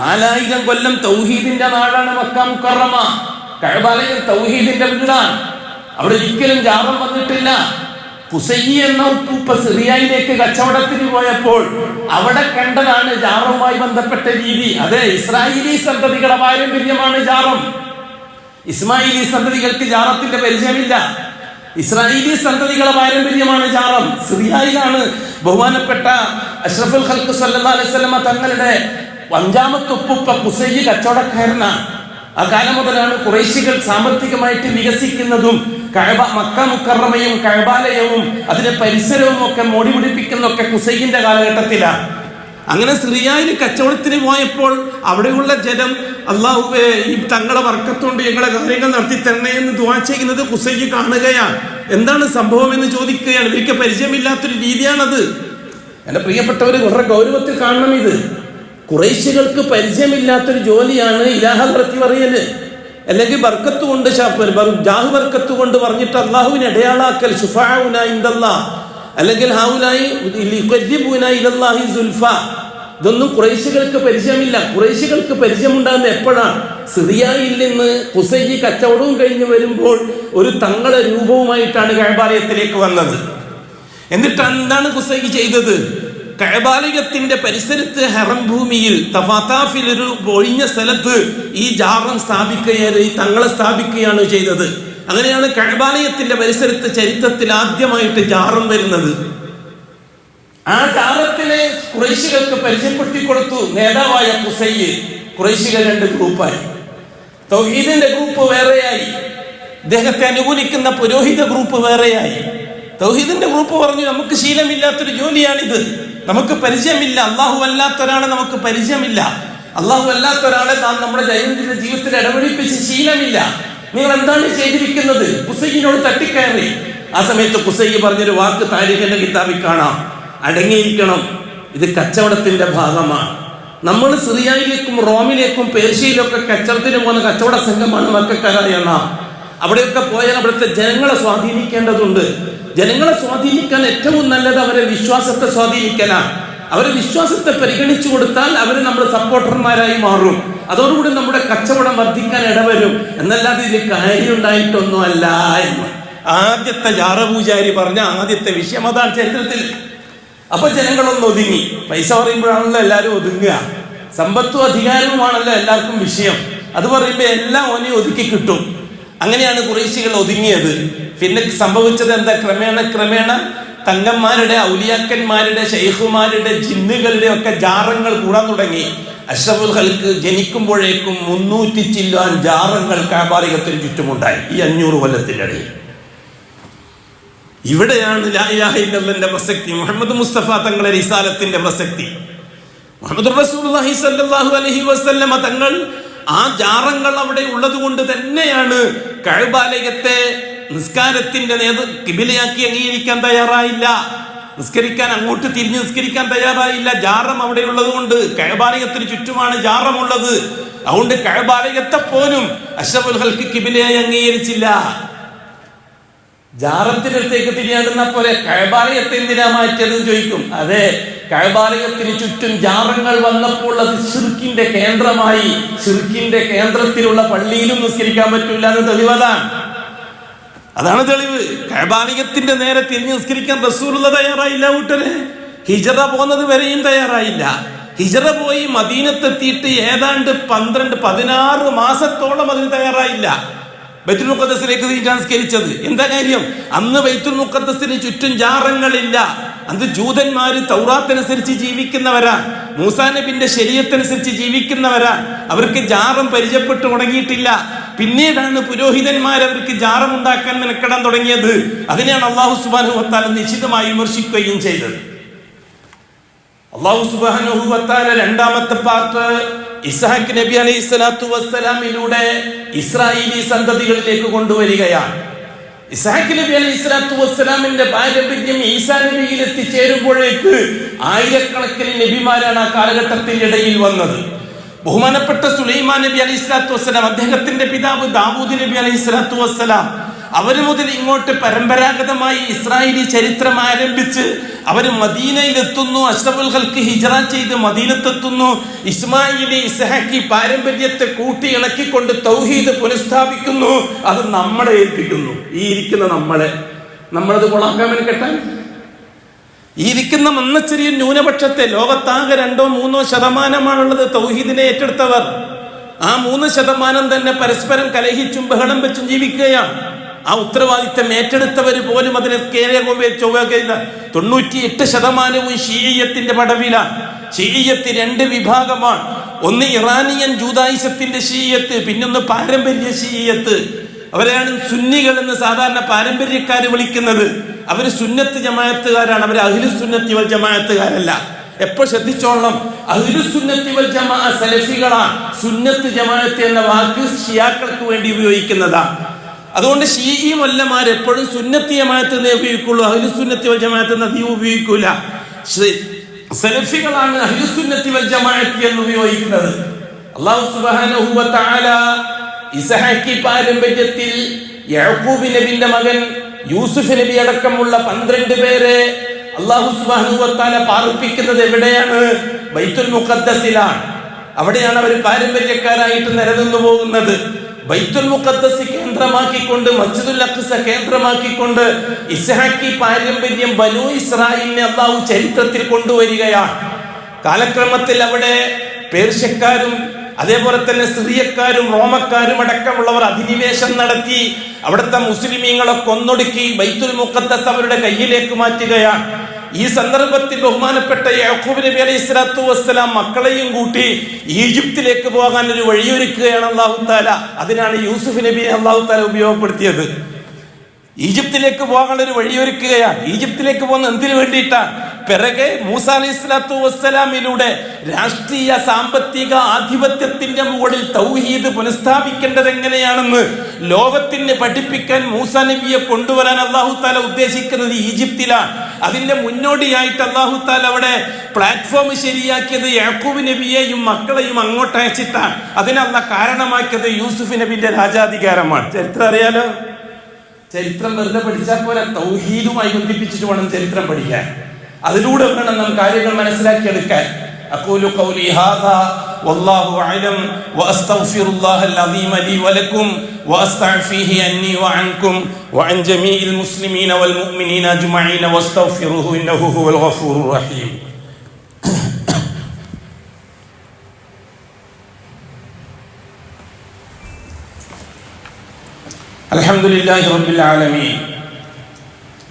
4000 കൊല്ലം തൗഹീദിന്റെ നാടാണ് മക്ക മുക്കറമ. കഅബാലയം തൗഹീദിന്റെ വീടാണ്. അവിടെ ഒരിക്കലും ജാറം വന്നിട്ടില്ല. ഖുസൈ എന്ന ഉപ്പൂപ്പ സിറിയയിലേക്ക് കച്ചവടത്തിന് പോയപ്പോൾ അവിടെ കണ്ടതാണ് ജാറവുമായി ബന്ധപ്പെട്ട രീതി. അതെ, ഇസ്രായേലി സന്തതികളുടെ പാരമ്പര്യമാണ് ജാറം. ഇസ്മായിലി സന്തതികൾക്ക് ജാറത്തിന്റെ പരിചയമില്ല. ഇസ്രായേലി സന്തതികളുടെ പാരമ്പര്യമാണ് ജാറം. സിറിയയിലാണ് ബഹുമാനപ്പെട്ട അഷ്റഫുൽ ഖൽഖ് സല്ലല്ലാഹു അലൈഹി വസല്ലമ തങ്ങളുടെ 5ാമത്തെ ഉപ്പൂപ്പ ഖുസൈ കച്ചവടക്കാരനാണ്. ആ കാലം മുതലാണ് ഖുറൈശികൾ സാമ്പത്തികമായിട്ട് വികസിക്കുന്നതും മക്ക മുക്കറമയും കഅബാലയവും അതിന്റെ പരിസരവും ഒക്കെ മോടി പിടിപ്പിക്കുന്നൊക്കെ ഖുസൈന്റെ കാലഘട്ടത്തിലാണ്. അങ്ങനെ സിറിയയിൽ കച്ചവടത്തിന് പോയപ്പോൾ അവിടെയുള്ള ജനം അല്ലാഹുവേ ഈ തങ്ങളെ ബർക്കത്തുകൊണ്ട് ഞങ്ങളെ കാര്യങ്ങൾ നടത്തി തരണേ എന്ന് ദുആ ചെയ്യുന്നത് ഖുസൈ കാണുകയാണ്. എന്താണ് സംഭവം എന്ന് ചോദിക്കുകയാണ്. ഇവർക്ക് പരിചയമില്ലാത്തൊരു രീതിയാണത്. എൻ്റെ പ്രിയപ്പെട്ടവർ വളരെ ഗൗരവത്തിൽ കാണണം. ഇത് ഖുറൈശികൾക്ക് പരിചയമില്ലാത്തൊരു ജോലിയാണ് ഇലാഹ നടത്തി പറയല്, അല്ലെങ്കിൽ ബർക്കത്ത് കൊണ്ട് ജാഹ് ബർക്കത്ത് കൊണ്ട് പറഞ്ഞിട്ട് അള്ളാഹുവിനെ ഇടയാളാക്കൽ, ശുഫാഉന ഇൻദല്ലാഹ്, അല്ലെങ്കിൽ ഹൗലായി ലിഖർരിബൂന ഇലല്ലാഹി സുൽഫ. ഇതൊന്നും ഖുറൈശികൾക്ക് പരിചയമില്ല. ഖുറൈശികൾക്ക് പരിചയമുണ്ടാകുന്ന എപ്പോഴാണ്? സിറിയയിൽ നിന്ന് ഖുസൈ കച്ചവടവും കഴിഞ്ഞ് വരുമ്പോൾ ഒരു തങ്ങളെ രൂപവുമായിട്ടാണ് കഅബാലയത്തിലേക്ക് വന്നത്. എന്നിട്ട് എന്താണ് ഖുസൈ ചെയ്തത്? കഅബാലയത്തിന്റെ പരിസരത്ത് ഹറം ഭൂമിയിൽ തഫാത്താഫിൽ ഒരു ഒഴിഞ്ഞ സ്ഥലത്ത് ഈ ജാറം സ്ഥാപിക്കുകയാണ്, ഈ തങ്ങളെ സ്ഥാപിക്കുകയാണ് ചെയ്തത്. അങ്ങനെയാണ് കഅബാലയത്തിന്റെ പരിസരത്ത് ചരിത്രത്തിൽ ആദ്യമായിട്ട് ജാറം വരുന്നത്. ആ ജാറത്തിനെ ഖുറൈശികൾക്ക് പരിചയപ്പെടുത്തി കൊടുത്തു നേതാവായ ഖുസൈ. ഖുറൈശികൾ 2 ഗ്രൂപ്പായി. തൗഹീദിന്റെ ഗ്രൂപ്പ് വേറെയായി, ഇദ്ദേഹത്തെ അനുകൂലിക്കുന്ന പുരോഹിത ഗ്രൂപ്പ് വേറെയായി. തൗഹീദിന്റെ ഗ്രൂപ്പ് പറഞ്ഞു, നമുക്ക് ശീലമില്ലാത്തൊരു ജോലിയാണിത്, നമുക്ക് പരിചയമില്ല, അള്ളാഹു അല്ലാത്ത ഒരാളെ നമുക്ക് പരിചയമില്ല, അള്ളാഹു അല്ലാത്ത ഒരാളെ നാം നമ്മുടെ ദൈനംദിന ജീവിതത്തിൽ ഇടപെടിപ്പിച്ച് ശീലമില്ല, നിങ്ങൾ എന്താണ് ചെയ്തിരിക്കുന്നത്? ഖുസൈനോട് തട്ടിക്കയറി. ആ സമയത്ത് ഖുസൈ പറഞ്ഞൊരു വാക്ക് താരിഖിന്റെ കിതാബിൽ കാണാം, അടങ്ങിയിരിക്കണം, ഇത് കച്ചവടത്തിന്റെ ഭാഗമാണ്. നമ്മൾ സിറിയയിലേക്കും റോമിലേക്കും പേർഷ്യയിലൊക്കെ കച്ചവടത്തിന് പോകുന്ന കച്ചവട സംഘമാണ് മക്കക്കാരായ നാം. അവിടെയൊക്കെ പോയാൽ അവിടുത്തെ ജനങ്ങളെ സ്വാധീനിക്കേണ്ടതുണ്ട്. ജനങ്ങളെ സ്വാധീനിക്കാൻ ഏറ്റവും നല്ലത് അവരെ വിശ്വാസത്തെ സ്വാധീനിക്കലാണ്. അവരെ വിശ്വാസത്തെ പരിഗണിച്ചു കൊടുത്താൽ അവർ നമ്മുടെ സപ്പോർട്ടർമാരായി മാറും. അതോടുകൂടി നമ്മുടെ കച്ചവടം വർദ്ധിക്കാൻ ഇടവരും. എന്നല്ലാതെ ഇതിൽ കാര്യം ഉണ്ടായിട്ടൊന്നും അല്ല എന്ന് ആദ്യത്തെ ജാറപൂജാരി പറഞ്ഞ ആദ്യത്തെ വിഷയം അതാണ് ചരിത്രത്തിൽ. അപ്പൊ ജനങ്ങളൊന്ന് ഒതുങ്ങി. പൈസ പറയുമ്പോഴാണല്ലോ എല്ലാവരും ഒതുങ്ങുക. സമ്പത്തും അധികാരവുമാണല്ലോ എല്ലാവർക്കും വിഷയം. അത് പറയുമ്പോൾ എല്ലാം ഓനെ ഒതുക്കി കിട്ടും. അങ്ങനെയാണ് ഖുറൈശികൾ ഒതുങ്ങിയത്. പിന്നെ സംഭവിച്ചത് എന്താ? ക്രമേണ തങ്ങന്മാരുടെ, ഔലിയാക്കന്മാരുടെ, ശൈഖുമാരുടെ, ജിന്നുകളുടെ ഒക്കെ ജാറങ്ങൾ കൂടാൻ തുടങ്ങി. അഷ്റഫുൽ ഖൽക്ക് ജനിക്കുമ്പോഴേക്കും 300 ചില്ലാൻ ജാറങ്ങൾ കഅബാലയത്തിന് ചുറ്റുമുണ്ടായി ഈ 500 കൊല്ലത്തിനിടയിൽ. ഇവിടെയാണ് ലാ ഇലാഹ ഇല്ലല്ലാഹ്ന്റെ പ്രസക്തി, മുഹമ്മദ് മുസ്തഫ തങ്ങളുടെ റിസാലത്തിന്റെ പ്രസക്തി. മുഹമ്മദ് റസൂലുള്ളാഹി സ്വല്ലല്ലാഹു അലൈഹി വസല്ലമ തങ്ങൾ ആ ജാറങ്ങൾ അവിടെ ഉള്ളത് കൊണ്ട് തന്നെയാണ് കഅബാലയത്തെ നിസ്കാരത്തിന്റെ ഖിബിലയാക്കി അംഗീകരിക്കാൻ തയ്യാറായില്ല. നിസ്കരിക്കാൻ അങ്ങോട്ട് തിരിഞ്ഞ് നിസ്കരിക്കാൻ തയ്യാറായില്ല. ജാറം അവിടെ ഉള്ളത് കൊണ്ട്. കഅബാലയത്തിന് ചുറ്റുമാണ് ജാറമുള്ളത്. അതുകൊണ്ട് കഅബാലയത്തെ പോലും അഷ്റഫുൽ ഖൽക്ക് ഖിബിലയായി അംഗീകരിച്ചില്ല. ജാറത്തിനടുത്തേക്ക് തിരിയാടുന്ന പോലെ കഅബാലയത്തെ എന്തിനാ മാറ്റിയതെന്ന് ചോദിക്കും. അതെ, കഅബാലയത്തിന് ചുറ്റും ജാറങ്ങൾ വന്നപ്പോൾ അത് ശിർക്കിന്റെ കേന്ദ്രമായി. ശിർക്കിന്റെ കേന്ദ്രത്തിലുള്ള പള്ളിയിലും നിസ്കരിക്കാൻ പറ്റൂല എന്ന് തെളിവതാണ്. അതാണ് തെളിവ്. കഅബാലയത്തിന്റെ നേരെ തിരിഞ്ഞ് നിസ്കരിക്കാൻ റസൂലുള്ളാഹി തയ്യാറായില്ല. കൂട്ടരെ ഹിജറ പോകുന്നത് വരെയും തയ്യാറായില്ല. ഹിജറ പോയി മദീനത്തെത്തിയിട്ട് ഏതാണ്ട് 16 മാസത്തോളം അതിന് തയ്യാറായില്ല. ബൈത്തുൽ മുഖദ്ദസിലേക്ക് തിരിച്ച് നമസ്കരിച്ചത്. എന്താ കാര്യം? അന്ന് ബൈത്തുൽ മുഖദ്ദസിന് ചുറ്റും ജാറങ്ങളില്ല. അന്ന് ജൂതന്മാര് തൗറാത്തനുസരിച്ച് ജീവിക്കുന്നവരാ, മൂസാ നബിന്റെ ശരീഅത്തനുസരിച്ച് ജീവിക്കുന്നവരാ. അവർക്ക് ജാറം പരിചയപ്പെട്ടു തുടങ്ങിയിട്ടില്ല. പിന്നീടാണ് പുരോഹിതന്മാർ അവർക്ക് ജാറം ഉണ്ടാക്കാൻ മെനക്കെടാൻ തുടങ്ങിയത്. അതിനെയാണ് അല്ലാഹു സുബ്ഹാനഹു വ തആല നിശ്ചിതമായി വിമർശിക്കുകയും ചെയ്തത്. അല്ലാഹു സുബ്ഹാനഹു വ തആല രണ്ടാമത്തെ പാർട്ട് ഇസ്ഹാഖ് നബി അലൈഹി സ്വലാത്തു വസ്സലാമിലൂടെ ഇസ്രായേലി സന്തതികളിലേക്ക് കൊണ്ടുവരികയാണ്. ഇസ്ഹാഖ് നബി അലൈഹി സ്വലാത്തു വസ്സലാമിന്റെ പാരമ്പര്യം ഈസാ നബിയിൽ എത്തിച്ചേരുമ്പോഴേക്ക് ആയിരക്കണക്കിന് നബിമാരാണ് ആ കാലഘട്ടത്തിന്റെ ഇടയിൽ വന്നത്. ബഹുമാനപ്പെട്ട സുലൈമാൻ നബി അലൈഹി സ്വലാത്തു വസ്സലാം, അദ്ദേഹത്തിന്റെ പിതാവ് ദാവൂദ് നബി അലൈഹി സ്വലാത്തു വസ്സലാം, അവര് മുതൽ ഇങ്ങോട്ട് പരമ്പരാഗതമായി ഇസ്രായേലി ചരിത്രം ആരംഭിച്ച് അവര് മദീനയിലെത്തുന്നു. അഷ്റഫുൽ ഖൽഖ് ഹിജ്റ ചെയ്ത് മദീനത്തെത്തുന്നു. ഇസ്മായിലി ഇസ്ഹാഖി പാരമ്പര്യത്തെ കൂട്ടി ഇണക്കിക്കൊണ്ട് തൗഹീദ് പുനഃസ്ഥാപിക്കുന്നു. അത് നമ്മളെ ഏൽപ്പിക്കുന്നു. ഈ ഇരിക്കുന്ന നമ്മളത് കൊളാക്കാൻ കെട്ടാൻ ഈ ഇരിക്കുന്ന ചെറിയ ന്യൂനപക്ഷത്തെ, ലോകത്താകെ 2-3% തൗഹീദിനെ ഏറ്റെടുത്തവർ. ആ 3% തന്നെ പരസ്പരം കലഹിച്ചും ബഹളം വെച്ചും ജീവിക്കുകയാണ്. ആ ഉത്തരവാദിത്തം ഏറ്റെടുത്തവർ പോലും അതിനെ 98% ഷീഇയ്യത്തിന്റെ പടവിലാണ്. ഷീഇയ്യത്ത് 2 വിഭാഗമാണ്. ഒന്ന് ഇറാനിയൻ ജൂതായിസത്തിന്റെ ഷീഇയ്യത്ത്, പിന്നൊന്ന് പാരമ്പര്യ ഷീഇയ്യത്ത്. അവരെയാണ് സുന്നികൾ എന്ന് സാധാരണ പാരമ്പര്യക്കാര് വിളിക്കുന്നത്. അവര് സുന്നത്ത് ജമാഅത്തുകാരാണ്. അവർ അഹ്ലുസ് സുന്നത്തി വൽ ജമാഅത്തുകാരല്ല. എപ്പോ ശ്രദ്ധിച്ചോളണം, അഹ്ലുസ് സുന്നത്തി വൽ ജമാഅ സലഫികളാണ്. സുന്നത്ത് ജമാഅത്ത് എന്ന വാക്ക് ഷിയാക്കൾക്ക് വേണ്ടി ഉപയോഗിക്കുന്നതാണ്. അതുകൊണ്ട് ഷീഈ മൊല്ലമാർ എപ്പോഴും സുന്നത്തി ജമാഅത്ത് എന്നേ ഉപയോഗിക്കുള്ളൂ, അഹ്ലുസ് സുന്നത്തി വൽ ജമാഅത്ത് എന്ന് അധികം ഉപയോഗിക്കൂല. സലഫികളാണ് അഹ്ലുസ് സുന്നത്തി വൽ ജമാഅത്ത് എന്ന് ഉപയോഗിക്കുന്നത്. അല്ലാഹു സുബ്ഹാനഹു വ തആല ഇസ്ഹാഖി പാരമ്പര്യത്തിൽ യാക്കൂബ് നബിയുടെ മകൻ യൂസുഫ് നബി അടക്കമുള്ള 12 പേരെ അല്ലാഹു സുബ്ഹാനഹു വ തആല പാർപ്പിക്കുന്നത് എവിടെയാണ്? ബൈത്തുൽ മുഖദ്ദസിലാണ്. അവിടെയാണ് അവർ പാരമ്പര്യക്കാരായിട്ട് നിലനിന്നു പോകുന്നത്. ബൈത്തുൽ മുഖദ്ദസ് കേന്ദ്രമാക്കിക്കൊണ്ട്, മസ്ജിദുൽ അഖ്സ കേന്ദ്രമാക്കിക്കൊണ്ട് ഇസ്ഹാഖി പാരമ്പര്യം ബനൂ ഇസ്രായേലിനെ അല്ലാഹു ചരിത്രത്തിൽ കൊണ്ടുവരികയാണ്. കാലക്രമത്തിൽ അവിടെ പേർഷ്യക്കാരും അതേപോലെ തന്നെ സിറിയക്കാരും റോമക്കാരും അടക്കമുള്ളവർ അധിനിവേശം നടത്തി അവിടുത്തെ മുസ്ലിമീങ്ങളെ കൊന്നൊടുക്കി ബൈത്തുൽ മുഖദ്ദസ് അവരുടെ കയ്യിലേക്ക് മാറ്റുകയാണ്. ഈ സന്ദർഭത്തിൽ ബഹുമാനപ്പെട്ട യാക്കൂബ് നബി അലൈഹി സ്വലാത്തു വസ്സലാം മക്കളെയും കൂട്ടി ഈജിപ്തിലേക്ക് പോകാൻ ഒരു വഴിയൊരുക്കുകയാണ് അല്ലാഹു തആല. അതിനാണ് യൂസുഫ് നബിയെ അല്ലാഹു തആല ഉപയോഗപ്പെടുത്തിയത്. ഈജിപ്തിലേക്ക് പോകാൻ ഒരു വഴിയൊരുക്കുകയാണ്. ഈജിപ്തിലേക്ക് പോകുന്ന എന്തിനു വേണ്ടിയിട്ടാണ്? പിറകെ മൂസാ അലൈഹി സ്വലാത്തു വസ്സലാമിലൂടെ രാഷ്ട്രീയ സാമ്പത്തിക ആധിപത്യത്തിന്റെ മുകളിൽ തൗഹീദ് പുനഃസ്ഥാപിക്കേണ്ടത് എങ്ങനെയാണെന്ന് ലോകത്തിന് പഠിപ്പിക്കാൻ മൂസാ നബിയെ കൊണ്ടുവരാൻ അല്ലാഹു തആല ഉദ്ദേശിക്കുന്നത് ഈജിപ്തിലാണ്. അതിന്റെ മുന്നോടിയായിട്ട് അല്ലാഹു തആല അവിടെ പ്ലാറ്റ്ഫോം ശരിയാക്കിയത് യാക്കൂബ് നബിയെയും മക്കളെയും അങ്ങോട്ട് അയച്ചിട്ടാണ്. അതിനല്ല കാരണമാക്കിയത് യൂസുഫ് നബിന്റെ രാജാധികാരമാണ്. ചരിത്രം അറിയാലോ. ചരിത്രം വെറുതെ പഠിച്ചാൽ പോലെ തൗഹീദുമായി ബന്ധിപ്പിച്ചിട്ട് വേണം ചരിത്രം പഠിക്കാൻ. അതിലൂടെ വേണം നാം കാര്യങ്ങൾ മനസ്സിലാക്കിയെടുക്കാൻ. അഖൂലു ഖൗലി ഹാദാ വല്ലാഹു അഅലം വഅസ്തഗ്ഫിറുല്ലാഹൽ അസീമ ലി വലക്കും വഅസ്തഗ്ഫിഹി അന്നി വഅൻകും വഅൻ ജമീഇൽ മുസ്ലിമീന വൽ മുഅ്മിനീന അജ്മഈന വസ്തഗ്ഫിറുഹു ഇന്നഹു ഹുവൽ ഗഫൂറുർ റഹീം. അൽഹംദുലില്ലാഹി റബ്ബിൽ ആലമീൻ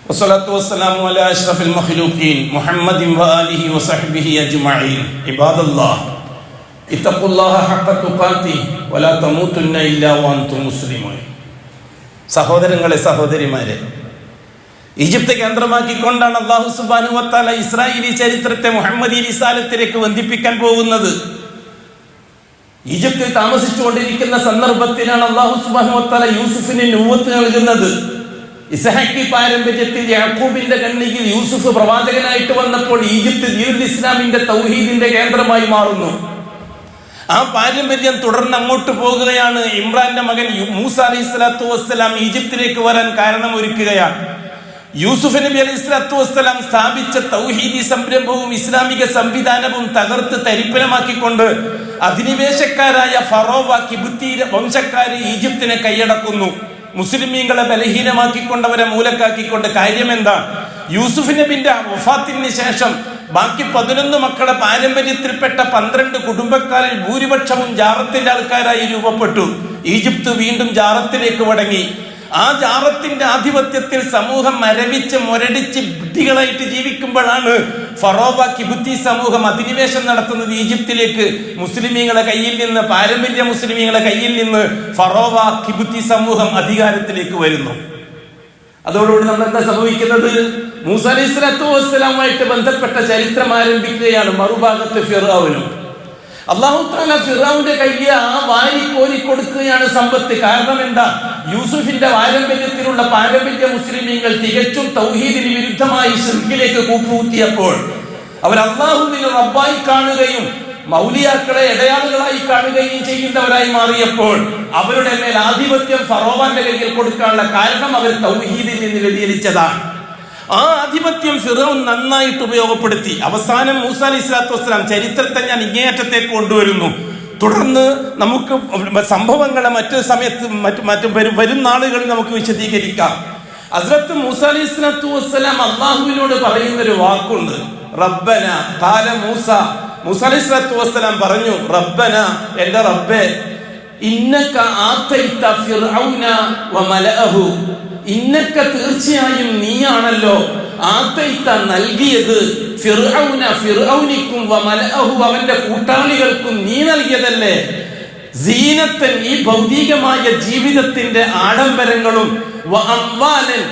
വസ്സലാത്തു വസ്സലാമു അലാ അഷ്റഫിൽ മഖ്ലൂഖീൻ മുഹമ്മദിൻ വആലിഹി വസഹ്ബിഹി അജ്മഈൻ. ഇബാദല്ലാഹ് ഇത്തഖുല്ലാഹ ഹഖ്ക തുഖാതിഹി വലാ തമൂതുന്ന ഇല്ലാ വഅൻതും മുസ്ലിമൂൻ. സഹോദരങ്ങളെ, സഹോദരിമാരെ, ഈജിപ്ത് കേന്ദ്രമാക്കിക്കൊണ്ടാണ് അല്ലാഹു സുബ്ഹാനഹു വ തആല ഇസ്രായേലി ചരിത്രത്തെ മുഹമ്മദി റിസാലത്തിലേക്ക് ബന്ധിപ്പിക്കാൻ പോകുന്നത്. ഈജിപ്തിൽ താമസിച്ചുകൊണ്ടിരിക്കുന്ന സന്ദർഭത്തിലാണ് അല്ലാഹു സുബ്ഹാനഹു വ തആല യൂസുഫിന് നുബുവത്ത് നൽകുന്നത്. ഇസ്ഹാഖി പാരമ്പര്യത്തിൽ യാക്കൂബിന്റെ കണ്ണിയിൽ യൂസുഫ് പ്രവാചകനായിട്ട് വന്നപ്പോൾ ഈജിപ്ത് ദീനുൽ ഇസ്ലാമിന്റെ തൗഹീദിന്റെ കേന്ദ്രമായി മാറുന്നു. ആ പാരമ്പര്യം തുടർന്ന് അങ്ങോട്ട് പോകുകയാണ്. ഇമ്രാന്റെ മകൻ മൂസ അലൈഹി സ്വലാത്തു വസ്സലാം ഈജിപ്തിലേക്ക് വരാൻ കാരണമൊരുക്കുകയാണ്. യൂസുഫ് നബി അലൈഹി സ്വലാത്തു വസ്സലാം സ്ഥാപിച്ച തൗഹീദി സംരംഭവും ഇസ്ലാമിക സംവിധാനവും തകർത്ത് തരിപ്പണമാക്കിക്കൊണ്ട് അധിനിവേശക്കാരായ ഫറോവ കിബുത്തി വംശക്കാര് ഈജിപ്തിനെ കൈയടക്കുന്നു. മുസ്ലിമീങ്ങളെ ബലഹീനമാക്കിക്കൊണ്ടവരെ മൂലക്കാക്കിക്കൊണ്ട്. കാര്യം എന്താ? യൂസുഫ് നബിന്റെ വഫാത്തിന് ശേഷം ബാക്കി 11 മക്കളെ പാരമ്പര്യത്തിൽപ്പെട്ട 12 കുടുംബക്കാരിൽ ഭൂരിപക്ഷവും ജാറത്തിന്റെ ആൾക്കാരായി രൂപപ്പെട്ടു. ഈജിപ്ത് വീണ്ടും ജാറത്തിലേക്ക് മടങ്ങി. ആ ജാറത്തിന്റെ ആധിപത്യത്തിൽ സമൂഹം മരവിച്ച് മുരടിച്ച് വിഡ്ഢികളായിട്ട് ജീവിക്കുമ്പോഴാണ് ഫറോവ കിബുത്തി സമൂഹം അധിനിവേശം നടത്തുന്നത് ഈജിപ്തിലേക്ക്. മുസ്ലിമീങ്ങളെ കയ്യിൽ നിന്ന്, പാരമ്പര്യ മുസ്ലിമീങ്ങളെ കയ്യിൽ നിന്ന് ഫറോവ കിബുത്തി സമൂഹം അധികാരത്തിലേക്ക് വരുന്നു. അതോടുകൂടി നമ്മൾ എന്താ സംഭവിക്കുന്നത്? മൂസ അലൈഹി സ്വലാത്തു വസ്സലാമുമായിട്ട് ബന്ധപ്പെട്ട ചരിത്രം ആരംഭിക്കുകയാണ്. മറുഭാഗത്ത് ഫിർഔനും. അല്ലാഹു തആല ഫിർഔന്റെ കയ്യിൽ ആ വാരി കോരി കൊടുക്കുകയാണ് സമ്പത്ത്. കാരണം എന്താ? യൂസുഫിന്റെ പാരമ്പര്യത്തിലുള്ള പാരമ്പര്യ മുസ്ലിമീങ്ങൾ തികച്ചും തൗഹീദിന് വിരുദ്ധമായി ശിർക്കിലേക്ക് കൂപ്പുകുത്തിയപ്പോൾ അവർ അല്ലാഹുവിനെ റബ്ബായി കാണുകയും മൗലിയാക്കളെ ഇടയാളുകളായി കാണുകയും ചെയ്യുന്നവരായി മാറിയപ്പോൾ അവരുടെ മേൽ ആധിപത്യം ഫറോവന്റെ കയ്യിൽ കൊടുക്കാനുള്ള കാരണം അവർ തൗഹീദിൽ നിന്ന് വ്യതിചലിച്ചതാണ്. ആ ആധിപത്യം ഫിറഔൻ നന്നായിട്ട് ഉപയോഗപ്പെടുത്തി. അവസാനം മൂസ അലൈഹി സ്വലാത്തു വസ്സലാം, ചരിത്രത്തെ ഞാൻ ഇങ്ങേയറ്റത്തേക്ക് കൊണ്ടുവരുന്നു. തുടർന്ന് നമുക്ക് സംഭവങ്ങളെ മറ്റു സമയത്ത് മറ്റും വരും നാളുകളിൽ നമുക്ക് വിശദീകരിക്കാം. ഹസ്രത്ത് മൂസ അലൈഹി സ്വലാത്തു വസ്സലാം അള്ളാഹുവിനോട് പറയുന്നൊരു വാക്കുണ്ട്, റബ്ബന ഖാല മൂസ. മൂസ അലൈഹി സ്വലാത്തു വസ്സലാം പറഞ്ഞു, റബ്ബന, എന്റെ റബ്ബേ, ഇന്നക ആതൈത ഫിർഔന വമലഅഹു, ഇന്നക തീർച്ചയായും നീയാണല്ലോ ആതൈത നൽകിയത് ഫിർഔന ഫിർഔനിക്കും വമലഅഹു അവന്റെ കൂട്ടാളികൾക്കും നീ നൽകിയതല്ലേ സീനത്തൻ ഈ ഭൗതികമായ ജീവിതത്തിന്റെ ആഡംബരങ്ങളും വഅംവാലൻ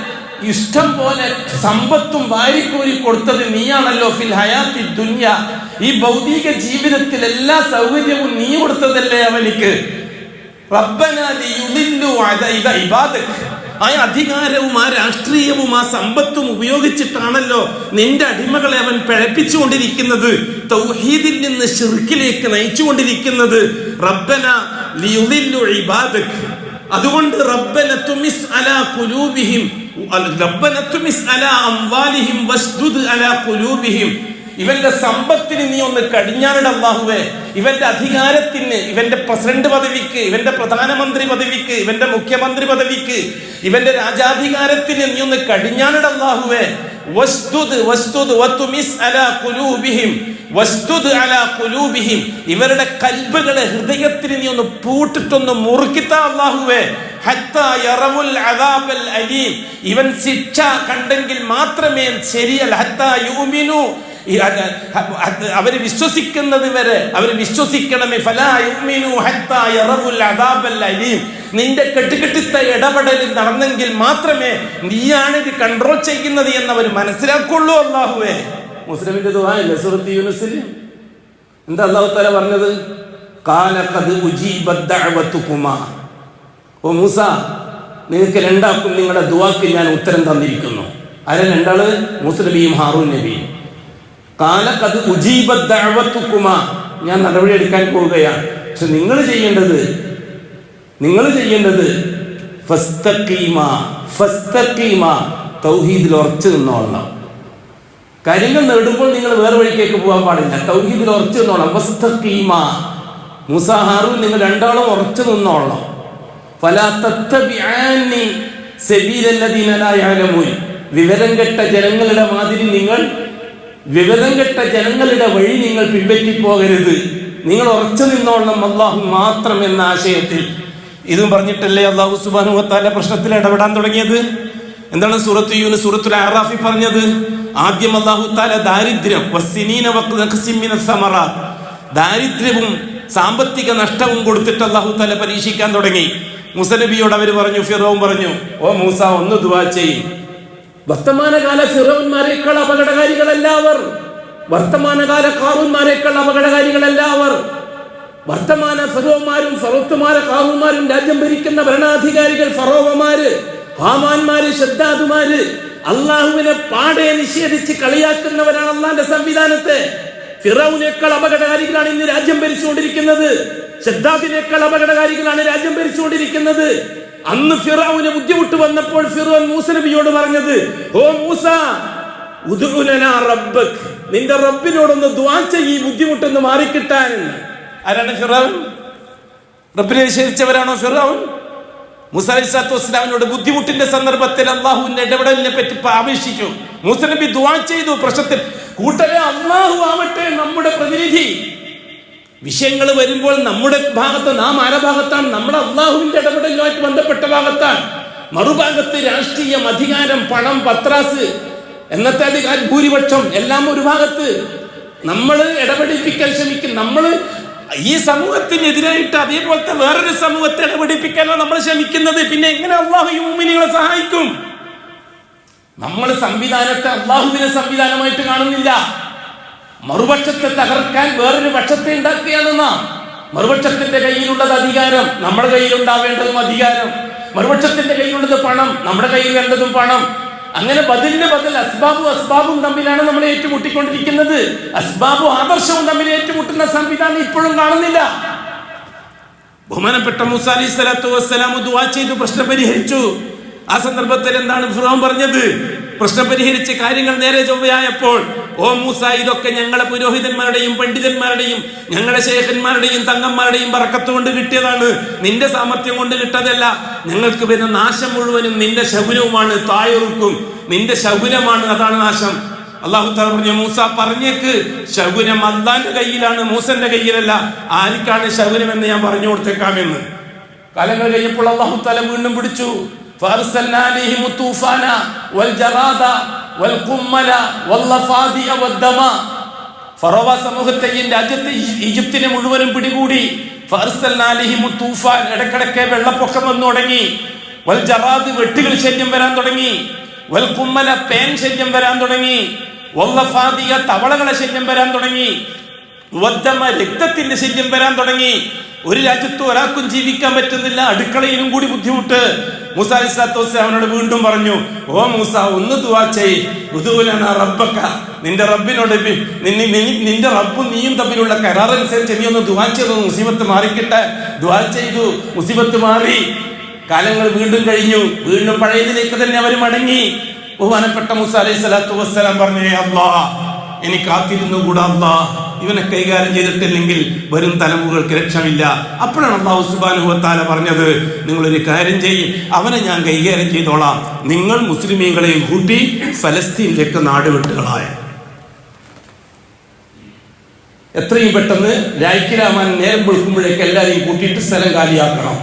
ഇഷ്ടം പോലെ സമ്പത്തും വാരിക്കോരി കൊടുത്തത് നീയാണല്ലോ ഫിൽ ഹയാത്തി ദുനിയ ഈ ഭൗതിക ജീവിതത്തിൽ എല്ലാ സൗകര്യവും നീ കൊടുത്തതല്ലേ അവനിക്ക്. റബ്ബന ലിയുദില്ലു അദൈദ ഇബാദക്, ആ അധികാരവും ആ രാഷ്ട്രീയവും ആ സമ്പത്തും ഉപയോഗിച്ചിട്ടാണല്ലോ നിന്റെ അടിമകളെ അവൻ പിഴപ്പിച്ചുകൊണ്ടിരിക്കുന്നത്, തൗഹീദിൽ നിന്ന് ശിർക്കിലേക്ക് നയിച്ചുകൊണ്ടിരിക്കുന്നത്. റബ്ബന ലിയുദില്ലു ഇബാദക്, അതുകൊണ്ട് റബ്ബന തുമിസ് അലാ ഖുലൂബിഹിം റബ്ബന തുമിസ് അലാ അംവാലിഹിം വസ്ദുദ് അലാ ഖുലൂബിഹിം, ഇവന്റെ സമ്പത്തിന് നീ ഒന്ന് കടിഞ്ഞാണിട അല്ലാഹുവേ, ഇവന്റെ അധികാരത്തിന്, ഇവന്റെ പ്രസിഡന്റ് പദവിക്ക്, ഇവന്റെ പ്രധാനമന്ത്രി പദവിക്ക്, ഇവന്റെ മുഖ്യമന്ത്രി പദവിക്ക്, ഇവന്റെ രാജാധികാരത്തിന് നീ ഒന്ന് കടിഞ്ഞാണിട അല്ലാഹുവേ. വസ്ദുദ് വസ്ദുദ് വതുമിസ് അലാ ഖുലൂബിഹിം വസ്ദുദ് അലാ ഖുലൂബിഹിം, ഇവരുടെ കൽബുകളെ ഹൃദയത്തിന് നീ ഒന്ന് പൂട്ടിട്ടൊന്ന് മുറുക്കിത്താ അല്ലാഹുവേ. ഹത്താ യറവുൽ അദാബൽ അലീം, ഇവൻ ശിക്ഷ കണ്ടെങ്കിൽ മാത്രമേ ശരിയല്ല. ഹത്താ യുമിനു, അവര് വിശ്വസിക്കുന്നത് വരെ അവർ വിശ്വസിക്കണമേ. ഫലാ യുമിനു ഹത്താ യറവുൽ അദാബൽ അലീം, നിന്റെ കെട്ടുകെട്ടിത്ത ഇടപെടലിൽ നടന്നെങ്കിൽ മാത്രമേ നീയാണ് ഇത് കൺട്രോൾ ചെയ്യുന്നത് എന്നവർ മനസ്സിലാക്കുള്ളൂ. അല്ലാഹുവേ, മുസ്ലിമിന്റെ ദുആയില്ലേ സൂറത്ത് യൂനുസിൽ? എന്താ അല്ലാഹു തആല പറഞ്ഞത്? ഖാല ഖദ് ഉജീബത് ദഅവതുകുമാ, ഓ മൂസ, നിങ്ങൾക്ക് രണ്ടാൾക്കും നിങ്ങളുടെ ദുആക്ക് ഞാൻ ഉത്തരം തന്നിരിക്കുന്നു. ആരെ രണ്ടാള്? മൂസ നബിയും ഹാറൂൻ നബിയും. ഖാല ഖദ് ഉജീബത് ദഅവതുകുമാ, ഞാൻ നടപടിയെടുക്കാൻ പോവുകയാണ്. പക്ഷെ നിങ്ങൾ ചെയ്യേണ്ടത് ഫസ്തഖീമാ ഫസ്തഖീമാ, തൗഹീദിൽ ഉറച്ചു നിന്നോളണം. കാര്യങ്ങൾ നേടുമ്പോൾ നിങ്ങൾ വേറെ വഴിക്കേക്ക് പോകാൻ പാടില്ല, തൗഹീദിൽ ഉറച്ചു നിന്നോളണം. ഫസ്തഖീമാ, മൂസ ഹാറൂൻ നിങ്ങൾ രണ്ടാളും ഉറച്ചു നിന്നോളണം. ഫലാ തത്തബിഅനി സബീലല്ലദീന ലാ യഅലമൂൻ, വിവരം കെട്ട ജനങ്ങളുടെ മാതിരി നിങ്ങൾ, വിവരം കെട്ട ജനങ്ങളുടെ വഴി നിങ്ങൾ പിൻപറ്റി പോകരുത്, നിങ്ങൾ ഉറച്ചു നിന്നോളണം അല്ലാഹു മാത്രം എന്ന ആശയത്തിൽ. ഇതും പറഞ്ഞിട്ടല്ലേ അല്ലാഹു സുബ്ഹാനഹു വ തആല പ്രശ്നത്തിൽ ഇടപെടാൻ തുടങ്ങിയത്? എന്താണ് സൂറത്ത് യൂനുസ് സൂറത്തുൽ അറാഫിൽ പറഞ്ഞത്? ആദ്യം അല്ലാഹു തആല ദാരിദ്ര്യം, വസ്സിനീന വഖ്സിൻ മിനസ് സമറാത്ത്, ദാരിദ്ര്യവും സാമ്പത്തിക നഷ്ടവും കൊടുത്തിട്ട് അല്ലാഹു തആല പരീക്ഷിക്കാൻ തുടങ്ങി. മൂസ നബിയോട് അവർ പറഞ്ഞു, ഫിറൗൻ പറഞ്ഞു, ഓ മൂസ, ഒന്ന് ദുആ ചെയ്യും. വർത്തമാനകാല ഫിറൗന്മാരെക്കാൾ അപകടകാരികളല്ല അവർ, വർത്തമാനകാല ഖാറൂന്മാരെക്കാൾ അപകടകാരികളല്ല അവർ. വർത്തമാന ഫറോവമാരും ഫറോത്തുമാരെ ഖാറൂന്മാരും രാജ്യം ഭരിക്കുന്ന ഭരണാധികാരികൾ, ഫറോവമാര്, ഹാമാന്മാര്, ശദ്ദാദുമാര്, അള്ളാഹുവിനെ പാടെ നിഷേധിച്ച് കളിയാക്കുന്നവരാണ് അള്ളാന്റെ സംവിധാനത്തെ. ഫിറൗനേക്കാൾ അപകടകാരികളാണ് ഇന്ന് രാജ്യം ഭരിച്ചുകൊണ്ടിരിക്കുന്നത്. ശദ്ദാദിനേക്കാൾ അപകടകാരികളാണ് രാജ്യം ഭരിച്ചുകൊണ്ടിരിക്കുന്നത്. അന്ന് ഫിറൗന് ബുദ്ധിമുട്ട് വന്നപ്പോൾ ഫിറൗൻ മൂസ നബിയോട് പറഞ്ഞത്, ഓ മൂസ, ഉദ്ഉ ലനാ റബ്ബക്, നിന്റെ റബ്ബിനോടൊന്ന് ദുആ ചെയ്യ്, ഈ ബുദ്ധിമുട്ടൊന്ന് മാറിക്കിട്ടാൻ. ആരാണ് ഫിറൗൻ? റബ്ബിനെ നിഷേധിച്ചവരാണോ ഫിറൗൻ? മൂസ അലൈഹിസ്സലാത്തു വസ്സലാമിനോട് ബുദ്ധിമുട്ടിന്റെ സന്ദർഭത്തിൽ അള്ളാഹുവിന്റെ ഇടപെടലിനെ പറ്റി ആവേശിച്ചു. മൂസ നബി ദുആ ചെയ്തു പ്രശ്നത്തിൽ. കൂട്ടരെ, അള്ളാഹു ആവട്ടെ നമ്മുടെ പ്രതിനിധി. വിഷയങ്ങൾ വരുമ്പോൾ നമ്മുടെ ഭാഗത്ത് നാം ആരുടെ ഭാഗത്താണ്? നമ്മുടെ അള്ളാഹുവിന്റെ ഇടപെടലുമായിട്ട് ബന്ധപ്പെട്ട ഭാഗത്താണ്. മറുഭാഗത്ത് രാഷ്ട്രീയം, അധികാരം, പണം, പത്രാസ്, എന്നത്തെ അധികാര ഭൂരിപക്ഷം എല്ലാം ഒരു ഭാഗത്ത്. നമ്മൾ ഇടപെടിപ്പിക്കാൻ ശ്രമിക്കും. നമ്മൾ ഈ സമൂഹത്തിനെതിരായിട്ട് അതേപോലത്തെ വേറൊരു സമൂഹത്തെ ഇടപെടിപ്പിക്കാനാണ് നമ്മൾ ശ്രമിക്കുന്നത്. പിന്നെ എങ്ങനെ അള്ളാഹു ഈ മുഅ്മിനീങ്ങളെ സഹായിക്കും? നമ്മൾ സംവിധാനത്തെ അള്ളാഹുവിനെ സംവിധാനമായിട്ട് കാണുന്നില്ല. മറുപക്ഷത്തെ തകർക്കാൻ വേറൊരു പക്ഷത്തെ ഉണ്ടാക്കുകയാണെന്നാ. മറുപക്ഷത്തിന്റെ കയ്യിലുള്ളത് അധികാരം, നമ്മുടെ കയ്യിലുണ്ടാവേണ്ടതും അധികാരം. മറുപക്ഷത്തിന്റെ കയ്യിലുള്ളത് പണം, നമ്മുടെ കയ്യിൽ വേണ്ടതും പണം. അങ്ങനെ ബദലിന് ബദൽ അസ്ബാബും തമ്മിലാണ് നമ്മൾ ഏറ്റുമുട്ടിക്കൊണ്ടിരിക്കുന്നത്. അസ്ബാബും ആദർശവും തമ്മിൽ ഏറ്റുമുട്ടുന്ന സംവിധാനം ഇപ്പോഴും കാണുന്നില്ല. ബഹുമാനപ്പെട്ട മൂസ അലൈഹി സ്വലാത്തു വസ്സലാം ദുആ ചെയ്തു, പ്രശ്നം പരിഹരിച്ചു. ആ സന്ദർഭത്തിൽ എന്താണ് ഫിർഔൻ പറഞ്ഞത്? പ്രശ്നം പരിഹരിച്ച് കാര്യങ്ങൾ നേരെ ചൊവ്വയായപ്പോൾ, ഓ മൂസ, ഇതൊക്കെ ഞങ്ങളെ പുരോഹിതന്മാരുടെയും പണ്ഡിതന്മാരുടെയും ഞങ്ങളുടെ ശേഖന്മാരുടെയും തങ്ങന്മാരുടെയും ബറക്കത്ത് കൊണ്ട് കിട്ടിയതാണ്, നിന്റെ സാമർത്ഥ്യം കൊണ്ട് കിട്ടതല്ല. ഞങ്ങൾക്ക് വരുന്ന നാശം മുഴുവനും നിന്റെ ശകുനവുമാണ്, തായൊറുക്കും നിന്റെ ശകുനമാണ്, അതാണ് നാശം. അല്ലാഹു തആല പറഞ്ഞു, മൂസ പറഞ്ഞേക്ക്, ശകുനം അല്ലാഹുവിന്റെ കയ്യിലാണ്, മൂസന്റെ കയ്യിലല്ല. ആർക്കാണ് ശകുനം എന്ന് ഞാൻ പറഞ്ഞു കൊടുത്തേക്കാമെന്ന്. കാലങ്ങൾ കഴിഞ്ഞപ്പോൾ അല്ലാഹു തആല വീണ്ടും പിടിച്ചു. فأرسلنا عليهم الطوفان والجراد والقمل والضفادع والدم. ഫറോവ സമൂഹത്തെയും രാജ്യത്തെ ഈജിപ്തിനെ മുഴുവനും പിടികൂടി. ഫഅർസൽനാ അലൈഹിം തൂഫാൻ, ഇടക്കിടക്ക് വെള്ളപ്പൊക്കം വന്നു തുടങ്ങി. വൽ ജറാദ്, വെട്ടുകൾ ശല്യം വരാൻ തുടങ്ങി. വൽ ഖുമ്മല, പേൻ ശല്യം വരാൻ തുടങ്ങി. വല്ലഫാദിയ, തവളകളെ ശല്യം വരാൻ തുടങ്ങി. വദ്ദമ, രക്തത്തിന്റെ ശല്യം വരാൻ തുടങ്ങി. ഒരു രാജ്യത്ത് ഒരാൾക്കും ജീവിക്കാൻ പറ്റുന്നില്ല, അടുക്കളയിലും കൂടി ബുദ്ധിമുട്ട്. മൂസ അലൈഹിസ്സലാത്തു വസ്സലാമിനോട് വീണ്ടും പറഞ്ഞു, ഓ മൂസ, ഒന്ന് ദുആ ചെയ്യ്, ഉദുലനാ റബ്ബക, നിന്റെ റബ്ബിനോട്, നിന്റെ റബ്ബും നീയും തമ്മിലുള്ള കരാറനുസരിച്ച് നീ ഒന്ന് ദുആ ചെയ്തു, മുസീബത്ത് മാറിക്കിട്ടെ. ദുആ ചെയ്തു, മുസീബത്ത് മാറി. കാലങ്ങൾ വീണ്ടും കഴിഞ്ഞു. വീണ്ടും പഴയതിലേക്ക് തന്നെ അവർ മടങ്ങി. ബഹുമാനപ്പെട്ട മൂസ അലൈഹിസ്സലാത്തു വസ്സലാം പറഞ്ഞു, അല്ലാഹ്, എനിക്ക് കാത്തിരുന്നുകൂടാ അല്ലാഹ്, ഇവനെ കൈകാര്യം ചെയ്തിട്ടില്ലെങ്കിൽ വരും തലമുറകൾക്ക് രക്ഷമില്ല. അപ്പോഴാണ് അല്ലാഹു സുബ്ഹാനഹു വ തആല പറഞ്ഞത്, നിങ്ങളൊരു കാര്യം ചെയ്യും, അവനെ ഞാൻ കൈകാര്യം ചെയ്തോളാം, നിങ്ങൾ മുസ്ലിമീങ്ങളെയും കൂട്ടി ഫലസ്തീനിലേക്ക് നാട് വിട്ടുകളായ. എത്രയും പെട്ടെന്ന് രായ്ക്കിരാമാൻ നേരം വെളുക്കുമ്പോഴേക്ക് എല്ലാവരെയും കൂട്ടിയിട്ട് സ്ഥലം കാലിയാക്കണം.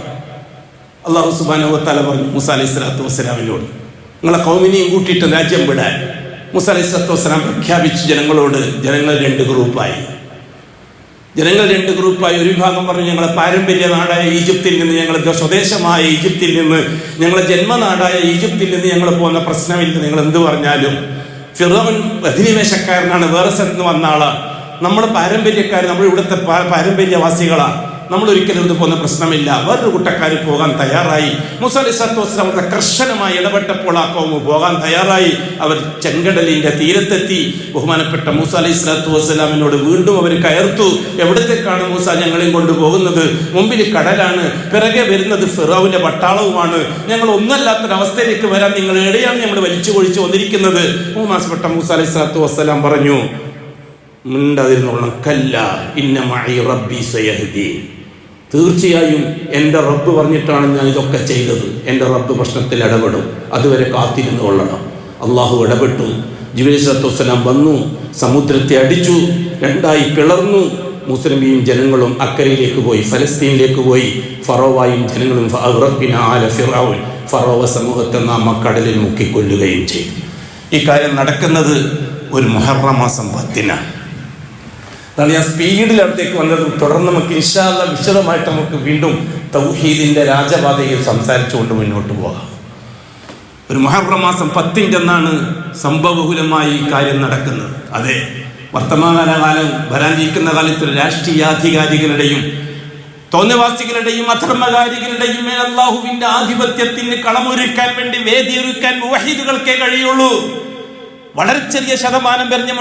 അല്ലാഹു സുബ്ഹാനഹു വ തആല പറഞ്ഞു മൂസ അലൈഹിസ്സലാത്തു വസ്സലാമിനോട്, നിങ്ങളെ ഖൗമിനെയും കൂട്ടിയിട്ട് രാജ്യം വിടാൻ. മൂസ അലൈഹിസ്സലാത്തു വസ്സലാം പ്രഖ്യാപിച്ചു ജനങ്ങളോട്. ജനങ്ങൾ രണ്ട് ഗ്രൂപ്പായി. ഒരു വിഭാഗം പറഞ്ഞു, ഞങ്ങളെ പാരമ്പര്യ നാടായ ഈജിപ്തിൽ നിന്ന്, ഞങ്ങളുടെ സ്വദേശമായ ഈജിപ്തിൽ നിന്ന്, ഞങ്ങളുടെ ജന്മനാടായ ഈജിപ്തിൽ നിന്ന് ഞങ്ങൾ പോകുന്ന പ്രശ്നമില്ല, നിങ്ങൾ എന്ത് പറഞ്ഞാലും. ഫിറൗൻ അധിനിവേശക്കാരനാണ്, വേറെ സ്ഥലത്ത് നിന്ന് വന്ന ആളാണ്. നമ്മൾ പാരമ്പര്യക്കാർ, നമ്മൾ ഇവിടുത്തെ പാരമ്പര്യവാസികളാണ്, നമ്മൾ ഒരിക്കലും ഇത് പോകുന്ന പ്രശ്നമില്ല. വേറൊരു കൂട്ടക്കാർ പോകാൻ തയ്യാറായി. മൂസ അലൈഹിസ്സലാത്തു വസ്സലാം അവരുടെ കർശനമായി ഇടപെട്ടപ്പോൾ ആ കൗമ് പോകാൻ തയ്യാറായി. അവർ ചെങ്കടലിന്റെ തീരത്തെത്തി. ബഹുമാനപ്പെട്ട മൂസ അലൈഹിസ്സലാത്തു വസ്സലാമിനോട് വീണ്ടും അവർ കയർത്തു. എവിടത്തേക്കാണ് മൂസ ഞങ്ങളെയും കൊണ്ടുപോകുന്നത്? മുമ്പിൽ കടലാണ്, പിറകെ വരുന്നത് ഫിറൗന്റെ പട്ടാളവുമാണ്. ഞങ്ങൾ ഒന്നല്ലാത്തൊരവസ്ഥയിലേക്ക് വരാൻ നിങ്ങൾ എവിടെയാണ് ഞങ്ങൾ വലിച്ചു കൊഴിച്ചു വന്നിരിക്കുന്നത്? ബഹുമാനപ്പെട്ട മൂസ അലൈഹിസ്സലാത്തു വസ്സലാം പറഞ്ഞു, മിണ്ടാതിരുന്നോളണം. കല്ല ഇന്ന മഅഇ റബ്ബി സയഹ്ദീൻ, തീർച്ചയായും എൻ്റെ റബ്ബ് പറഞ്ഞിട്ടാണ് ഞാൻ ഇതൊക്കെ ചെയ്തത്. എൻ്റെ റബ്ബ് പ്രശ്നത്തിൽ ഇടപെടും, അതുവരെ കാത്തിരുന്ന് കൊള്ളണം. അള്ളാഹു ഇടപെട്ടു. ജിബ്രീൽ സ്വല്ലല്ലാഹു അലൈഹി വസല്ലം വന്നു, സമുദ്രത്തെ അടിച്ചു, രണ്ടായി പിളർന്നു. മുസ്ലിമീം ജനങ്ങളും അക്കരയിലേക്ക് പോയി, ഫലസ്തീനിലേക്ക് പോയി. ഫറോവയും ജനങ്ങളും ഫറോവ സമൂഹത്തെ നാം കടലിൽ മുക്കിക്കൊല്ലുകയും ചെയ്തു. ഈ കാര്യം നടക്കുന്നത് ഒരു മുഹറം മാസം 10-നാണ്. അതാണ് ഞാൻ സ്പീഡിൽ അടുത്തേക്ക് വന്നത്. തുടർന്ന് നമുക്ക് ഇൻഷാ അല്ലാഹ് വിശദമായിട്ട് നമുക്ക് വീണ്ടും തൗഹീദിന്റെ രാജപാതയിൽ സംസാരിച്ചുകൊണ്ട് മുന്നോട്ട് പോകാം. ഒരു മുഹറം മാസം 10 അന്നാണ് സംഭവബഹുലമായി ഈ കാര്യം നടക്കുന്നത്. അതെ, വർത്തമാനകാലം വരാനിരിക്കുന്ന കാലത്ത് രാഷ്ട്രീയാധികാരികളുടെയും തോന്നിവാസികളുടെയും അധർമ്മകാരികളുടെയും മേൽ അല്ലാഹുവിന്റെ ആധിപത്യത്തിന് കളമൊരുക്കാൻ വേണ്ടി വേദിയൊരുക്കാൻ മുവഹിദുകൾക്കേ കഴിയുള്ളൂ. വളരെ ചെറിയ ശതമാനം പറഞ്ഞ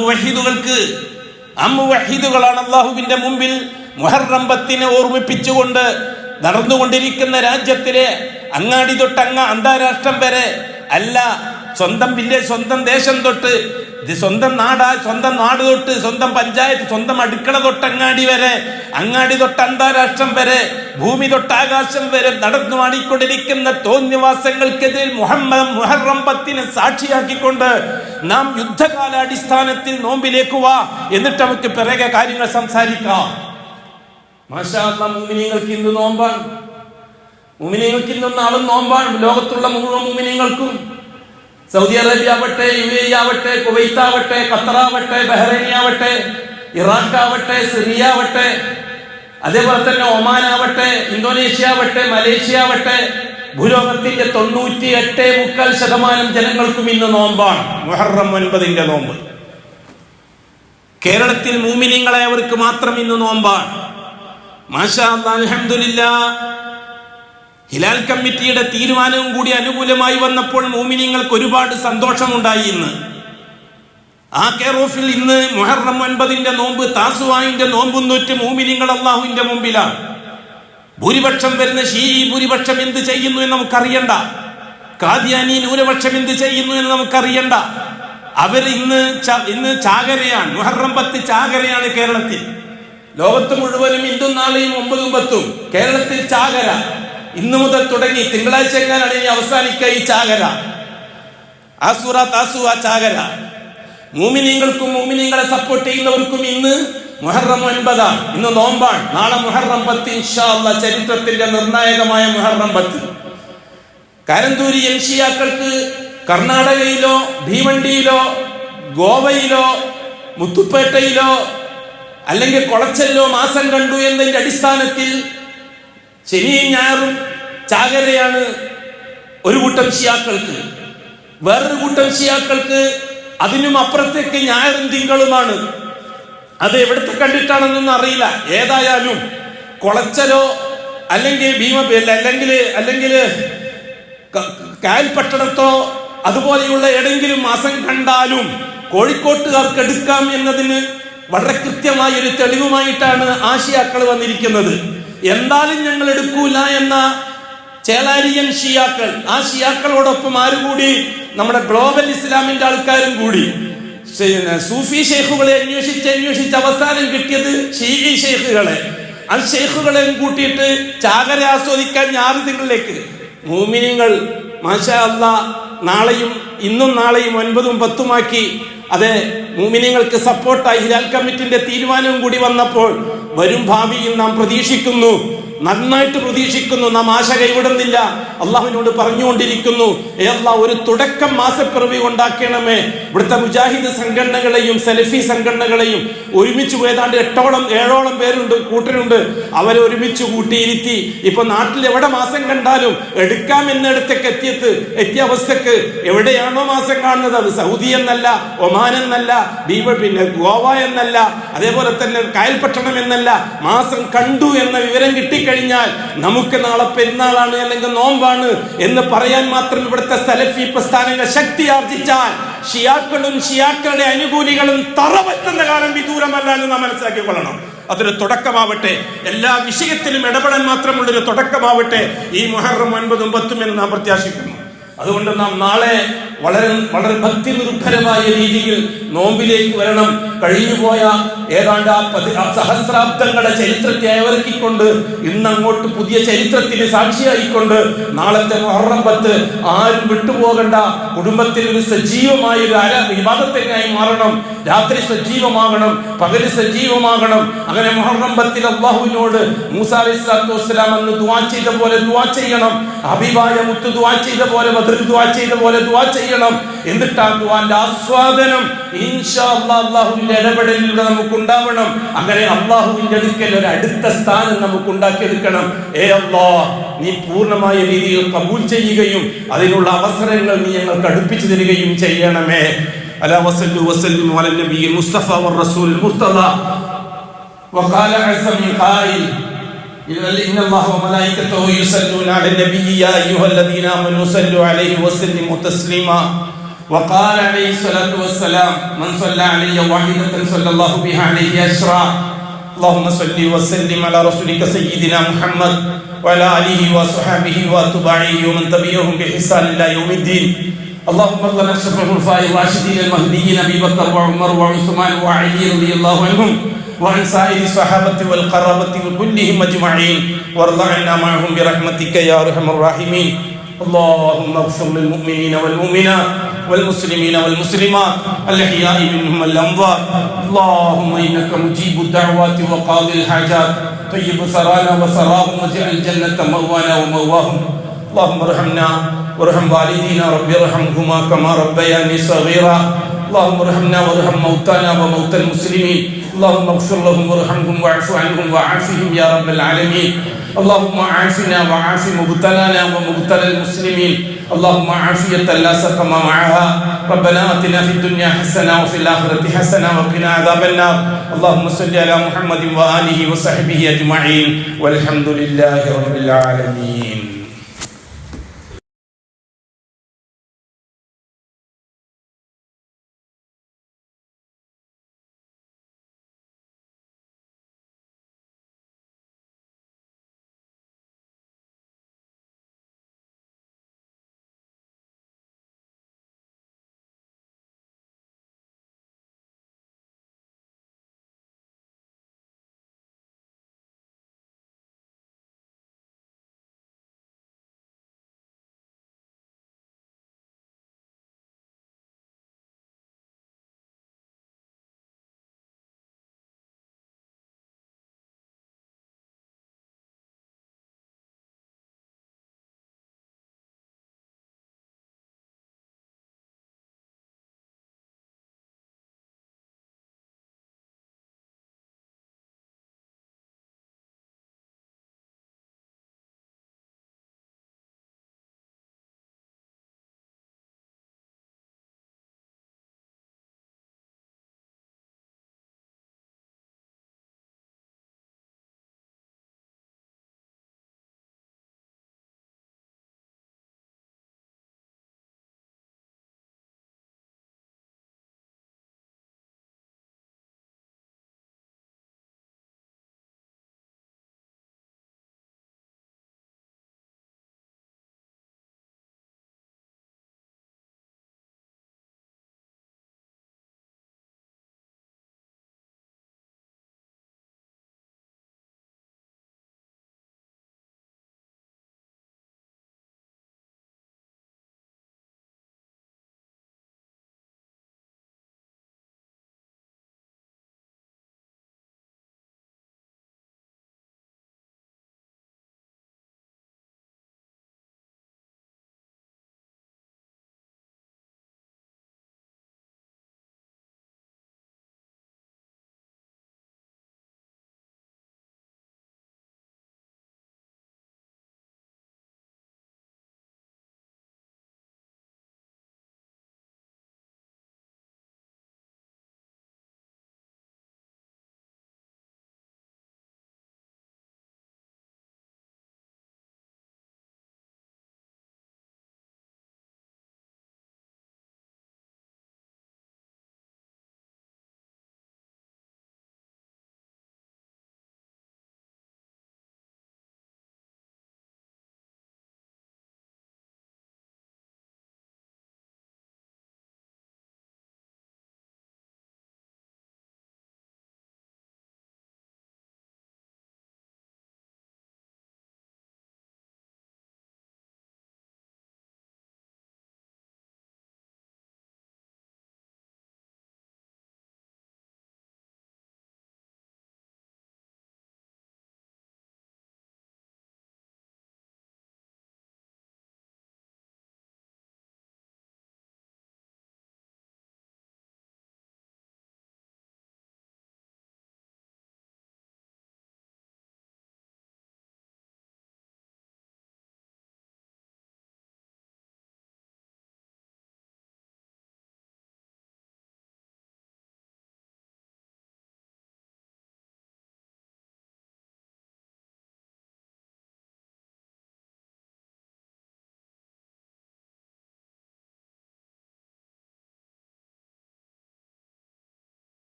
മുവഹിദുകൾക്ക്, ആ മുവഹിദുകളാണ് അല്ലാഹുവിന്റെ മുമ്പിൽ മുഹറം 10 ഓർമ്മിപ്പിച്ചുകൊണ്ട് നടന്നുകൊണ്ടിരിക്കുന്ന രാജ്യത്തിലെ അങ്ങാടി തൊട്ട് അന്താരാഷ്ട്രം വരെ, അല്ല സ്വന്തം ദേശം തൊട്ട് സ്വന്തം നാട് തൊട്ട് സ്വന്തം പഞ്ചായത്ത്, സ്വന്തം അടുക്കള തൊട്ട് അങ്ങാടി വരെ, അങ്ങാടി തൊട്ട് അന്താരാഷ്ട്രം വരെ, ഭൂമി തൊട്ട് ആകാശം വരെ നടന്നു മാടിക്കൊണ്ടിരിക്കുന്ന തോന്നിവാസങ്ങൾക്കെതിരെ മുഹറം 10 സാക്ഷിയാക്കിക്കൊണ്ട് നാം യുദ്ധകാലാടിസ്ഥാനത്തിൽ നോമ്പിലേക്ക് വാ, എന്നിട്ട് നമുക്ക് പിറകെ കാര്യങ്ങൾ സംസാരിക്കാം. മാഷാ അല്ലാഹ്, മുഅ്മിനീങ്ങൾക്ക് ഇന്ന് നോമ്പാണ്. മുഅ്മിനീങ്ങൾക്ക് ഇന്ന് നാളും നോമ്പാണ്. ലോകത്തുള്ള മുഴുവൻ മുഅ്മിനീങ്ങൾക്കും, സൗദി അറേബ്യ ആവട്ടെ, UAE ആവട്ടെ, കുവൈത്ത് ആവട്ടെ, ഖത്തർ ആവട്ടെ, ബഹ്റൈൻ ആവട്ടെ, ഇറാഖ് ആവട്ടെ, സിറിയ ആവട്ടെ, അതേപോലെ തന്നെ ഒമാൻ ആവട്ടെ, ഇന്തോനേഷ്യ ആവട്ടെ, മലേഷ്യ ആവട്ടെ, ഭൂലോകത്തിന്റെ 98.4% ജനങ്ങൾക്കും ഇന്ന് നോമ്പാണ്. മുഹറം 9 നോമ്പ്. കേരളത്തിൽ മുഅ്മിനീങ്ങളെ അവർക്ക് മാത്രം ഇന്ന് നോമ്പാണ്. മാഷാ അല്ലാഹ്, അൽഹംദുലില്ലാഹ്. ഹിലാൽ കമ്മിറ്റിയുടെ തീരുമാനവും കൂടി അനുകൂലമായി വന്നപ്പോൾ മുഅ്മിനീങ്ങൾക്ക് ഒരുപാട് സന്തോഷമുണ്ടായി. ഇന്ന് ആ കെയർ ഓഫിൽ ഇന്ന് മുഹറം 9 നോമ്പ്, താസുവായിന്റെ നോമ്പും നോറ്റ് മുഅ്മിനീങ്ങൾ അല്ലാഹുവിന്റെ മുമ്പിലാണ്. ഭൂരിപക്ഷം വരുന്ന ഷീഈ ഭൂരിപക്ഷം എന്ത് ചെയ്യുന്നു എന്ന് നമുക്കറിയണ്ട. ഖാദിയാനി ന്യൂനപക്ഷം എന്ത് ചെയ്യുന്നു എന്ന് നമുക്കറിയണ്ട. അവർ ഇന്ന് ചാകരയാണ്. മുഹറം 10 ചാകരയാണ് കേരളത്തിൽ. ലോകത്ത് മുഴുവനും ഇന്നും നാളെയും 9ഉം 10ഉം. കേരളത്തിൽ ചാകര ഇന്നു മുതൽ തുടങ്ങി. തിങ്കളാഴ്ച എങ്ങാനാണ് ഇനി അവസാനിക്കുക ഈ ചാകര. ആസൂറ താസുവ ചാകര. മുഅ്മിനീങ്ങൾക്കും മുഅ്മിനീങ്ങളെ സപ്പോർട്ട് ചെയ്യുന്നവർക്കും ഇന്ന് മുഹറം 9 ഇന്ന് നോമ്പാണ്. നാളെ മുഹറം 10 ഇൻഷാ അല്ലാഹ്, ചരിത്രത്തിന്റെ നിർണായകമായ മുഹറം 10. കാരന്തൂരി ഷിയാക്കൾക്ക് കർണാടകയിലോ ഭീവണ്ടിയിലോ ഗോവയിലോ മുത്തുപ്പേട്ടയിലോ അല്ലെങ്കിൽ കൊളച്ചലിലോ മാസം കണ്ടു എന്നതിന്റെ അടിസ്ഥാനത്തിൽ ശനിയും ഞായറും ചാകരയാണ് ഒരു കൂട്ടം ഷിയാക്കൾക്ക്. വേറൊരു കൂട്ടം ഷിയാക്കൾക്ക് അതിനും അപ്പുറത്തേക്ക് ഞായറും തിങ്കളുമാണ്. അത് എവിടത്തെ കണ്ടിട്ടാണെന്നൊന്നും അറിയില്ല. ഏതായാലും കൊളച്ചലോ അല്ലെങ്കിൽ അല്ലെങ്കിൽ കായൽപട്ടണത്തോ അതുപോലെയുള്ള ഏതെങ്കിലും മാസം കണ്ടാലും കോഴിക്കോട്ടുകാർക്ക് എടുക്കാം എന്നതിന് വളരെ കൃത്യമായ ഒരു തെളിവുമായിട്ടാണ് ആശിയാക്കൾ വന്നിരിക്കുന്നത്. എന്തായാലും ഞങ്ങൾ എടുക്കൂല എന്ന ചേളാരിയൻ ഷിയാക്കൾ, ആ ഷിയാക്കളോടൊപ്പം ആരുകൂടി, നമ്മുടെ ഗ്ലോബൽ ഇസ്ലാമിന്റെ ആൾക്കാരും കൂടി സൂഫി ഷെയ്ഖുകളെ അന്വേഷിച്ച് അവസാനം കിട്ടിയത് ഷീഈ ഷെയ്ഖുകളെ. ആ ഷെയ്ഖുകളെയും കൂട്ടിയിട്ട് ചാകര ആസ്വദിക്കാൻ 6 തിങ്കളിലേക്ക് മുഅ്മിനീങ്ങൾ മാഷാ അല്ലാഹ് നാളെയും ഇന്നും നാളെയും 9ഉം 10ഉമാക്കി. അതെ, മുഅ്മിനീങ്ങൾക്ക് സപ്പോർട്ടായി ഹിലാൽ കമ്മിറ്റിന്റെ തീരുമാനവും കൂടി വന്നപ്പോൾ വരും ഭാവിയിൽ നാം പ്രതീക്ഷിക്കുന്നു, നന്നായിട്ട് പ്രതീക്ഷിക്കുന്നു. നാം ആശ കൈവിടുന്നില്ല. അള്ളാഹുവിനോട് പറഞ്ഞുകൊണ്ടിരിക്കുന്നു, ഏ അല്ലാഹ്, ഒരു തുടക്കം മാസപ്പിറവി ഉണ്ടാക്കണമേ. ഇവിടുത്തെ മുജാഹിദ് സംഘടനകളെയും സലഫി സംഘടനകളെയും ഒരുമിച്ച് ഏതാണ്ട് 7ഓളം പേരുണ്ട്, കൂട്ടരുണ്ട്. അവരെ ഒരുമിച്ച് കൂട്ടിയിരുത്തി ഇപ്പൊ നാട്ടിൽ എവിടെ മാസം കണ്ടാലും എടുക്കാം എന്നിടത്തേക്ക് എത്തിയ അവസ്ഥക്ക് എവിടെയാണോ മാസം കാണുന്നത്, അത് സൗദി എന്നല്ല, ഒമാൻ എന്നല്ല, പിന്നെ ഗോവ എന്നല്ല, അതേപോലെ തന്നെ കായൽപട്ടണം എന്നല്ല, മാസം കണ്ടു എന്ന വിവരം കിട്ടിക്കഴിഞ്ഞാൽ നമുക്ക് നാളെ പെരുന്നാളാണ് അല്ലെങ്കിൽ നോമ്പാണ് എന്ന് പറയാൻ മാത്രം ഇവിടുത്തെ സലഫി പ്രസ്ഥാനങ്ങൾ ശക്തി ആർജിച്ചാൽ ഷിയാക്കളും ഷിയാക്കളുടെ അനുകൂലികളും തറപറ്റുന്ന കാലം വിദൂരമല്ല എന്ന് നാം മനസ്സിലാക്കിക്കൊള്ളണം. അതൊരു തുടക്കമാവട്ടെ. എല്ലാ വിഷയത്തിലും ഇടപെടാൻ മാത്രമുള്ളൊരു തുടക്കമാവട്ടെ ഈ മുഹറം 9ഉം 10ഉം എന്ന് നാം പ്രത്യാശിക്കുന്നു. അതുകൊണ്ട് നാം നാളെ വളരെ വളരെ ഭക്തി നിർഭരമായ രീതിയിൽ നോമ്പിലേക്ക് വരണം. കഴിഞ്ഞുപോയ ഏതാണ്ട് ആ സഹസ്രാബ്ദങ്ങളുടെ ചരിത്രത്തെ അയവർക്കിക്കൊണ്ട് ഇന്നങ്ങോട്ട് പുതിയ ചരിത്രത്തിന് സാക്ഷിയായിക്കൊണ്ട് നാളത്തെ മുഹറം 10 ആരും വിട്ടുപോകണ്ട. കുടുംബത്തിൽ ഒരു സജീവമായ ഒരു വിവാദത്തിനായി മാറണം. രാത്രി സജീവമാകണം, പകല് സജീവമാകണം. അങ്ങനെ മുഹറം 10 അല്ലാഹുവിനോട് മൂസ അലൈഹിസ്സലാത്തു വസ്സലാം അന്ന് ദുആ ചെയ്ത പോലെ ദുആ ചെയ്യണം. ഹബീബായ മുത്ത് ദുആ ചെയ്ത പോലെ, ബദർ ദുആ ചെയ്ത പോലെ ദുആ ചെയ്യണം. എന്നിട്ട് ആ ദുആന്റെ ആസ്വാദനം ഇൻഷാ അല്ലാഹ് അല്ലാഹുവിന്റെ ഇടപെടലിലൂടെ നമുക്ക് ഉണ്ടാവണം. അങ്ങനെ അല്ലാഹുവിന്റെ അടുക്കൽ ഒരു അടുത്ത സ്ഥാനം നമുക്ക് ഉണ്ടാക്കിയെടുക്കണം. ഏ അല്ലാഹ്, നീ പൂർണ്ണമായ രീതിയിൽ കബൂൽ ചെയ്യുകയും അതിനുള്ള അവസരങ്ങൾ നീ ഞങ്ങൾക്ക് അടുപ്പിച്ചു തരികയും ചെയ്യണമേ. അലാ വസല്ലു വസല്ലിമു അലൻ നബിയിൽ മുസ്തഫ വറസൂൽ മുർത്തദാ വഖാല അസ്മ ഖായിൽ إن الله وملائكته يصلون على النبي يا أيها الذين آمنوا صلوا عليه وسلموا تسليما وقال عليه الصلاة والسلام من صلى علي واحدة صلى الله بها عليه عشرا اللهم صل وسلم على رسولك سيدنا محمد وعلى آله وصحبه وأتباعه ومن تبعهم بإحسان إلى يوم الدين اللهم ارض عن الخلفاء الراشدين المهديين ابي بكر وعمر وعثمان وعلي رضي الله عنهم وعن سائر الصحابه والقرابه كلهم اجمعين وارض عنا معهم برحمتك يا ارحم الراحمين. اللهم اغفر للمؤمنين والمؤمنات والمسلمين والمسلمات الأحياء منهم والأموات. اللهم إنك مجيب الدعوات وقاضي الحاجات. طيب ثرانا وثراهم واجعل الجنة مأوانا ومأواهم. اللهم ارحمنا وارحم والدينا رب ارحمهما كما ربياني صغيرا. اللهم ارحمنا وارحم موتانا وموتى المسلمين. اللهم اغفر لهم وارحمهم واعف عنهم وعافهم يا رب العالمين. اللهم عافنا وعاف مبتلانا ومبتلى المسلمين. اللهم عافية لا سقم معها. ربنا آتنا في الدنيا حسنة وفي الآخرة حسنة وقنا عذاب النار. اللهم صل على محمد وآله وصحبه أجمعين والحمد لله رب العالمين.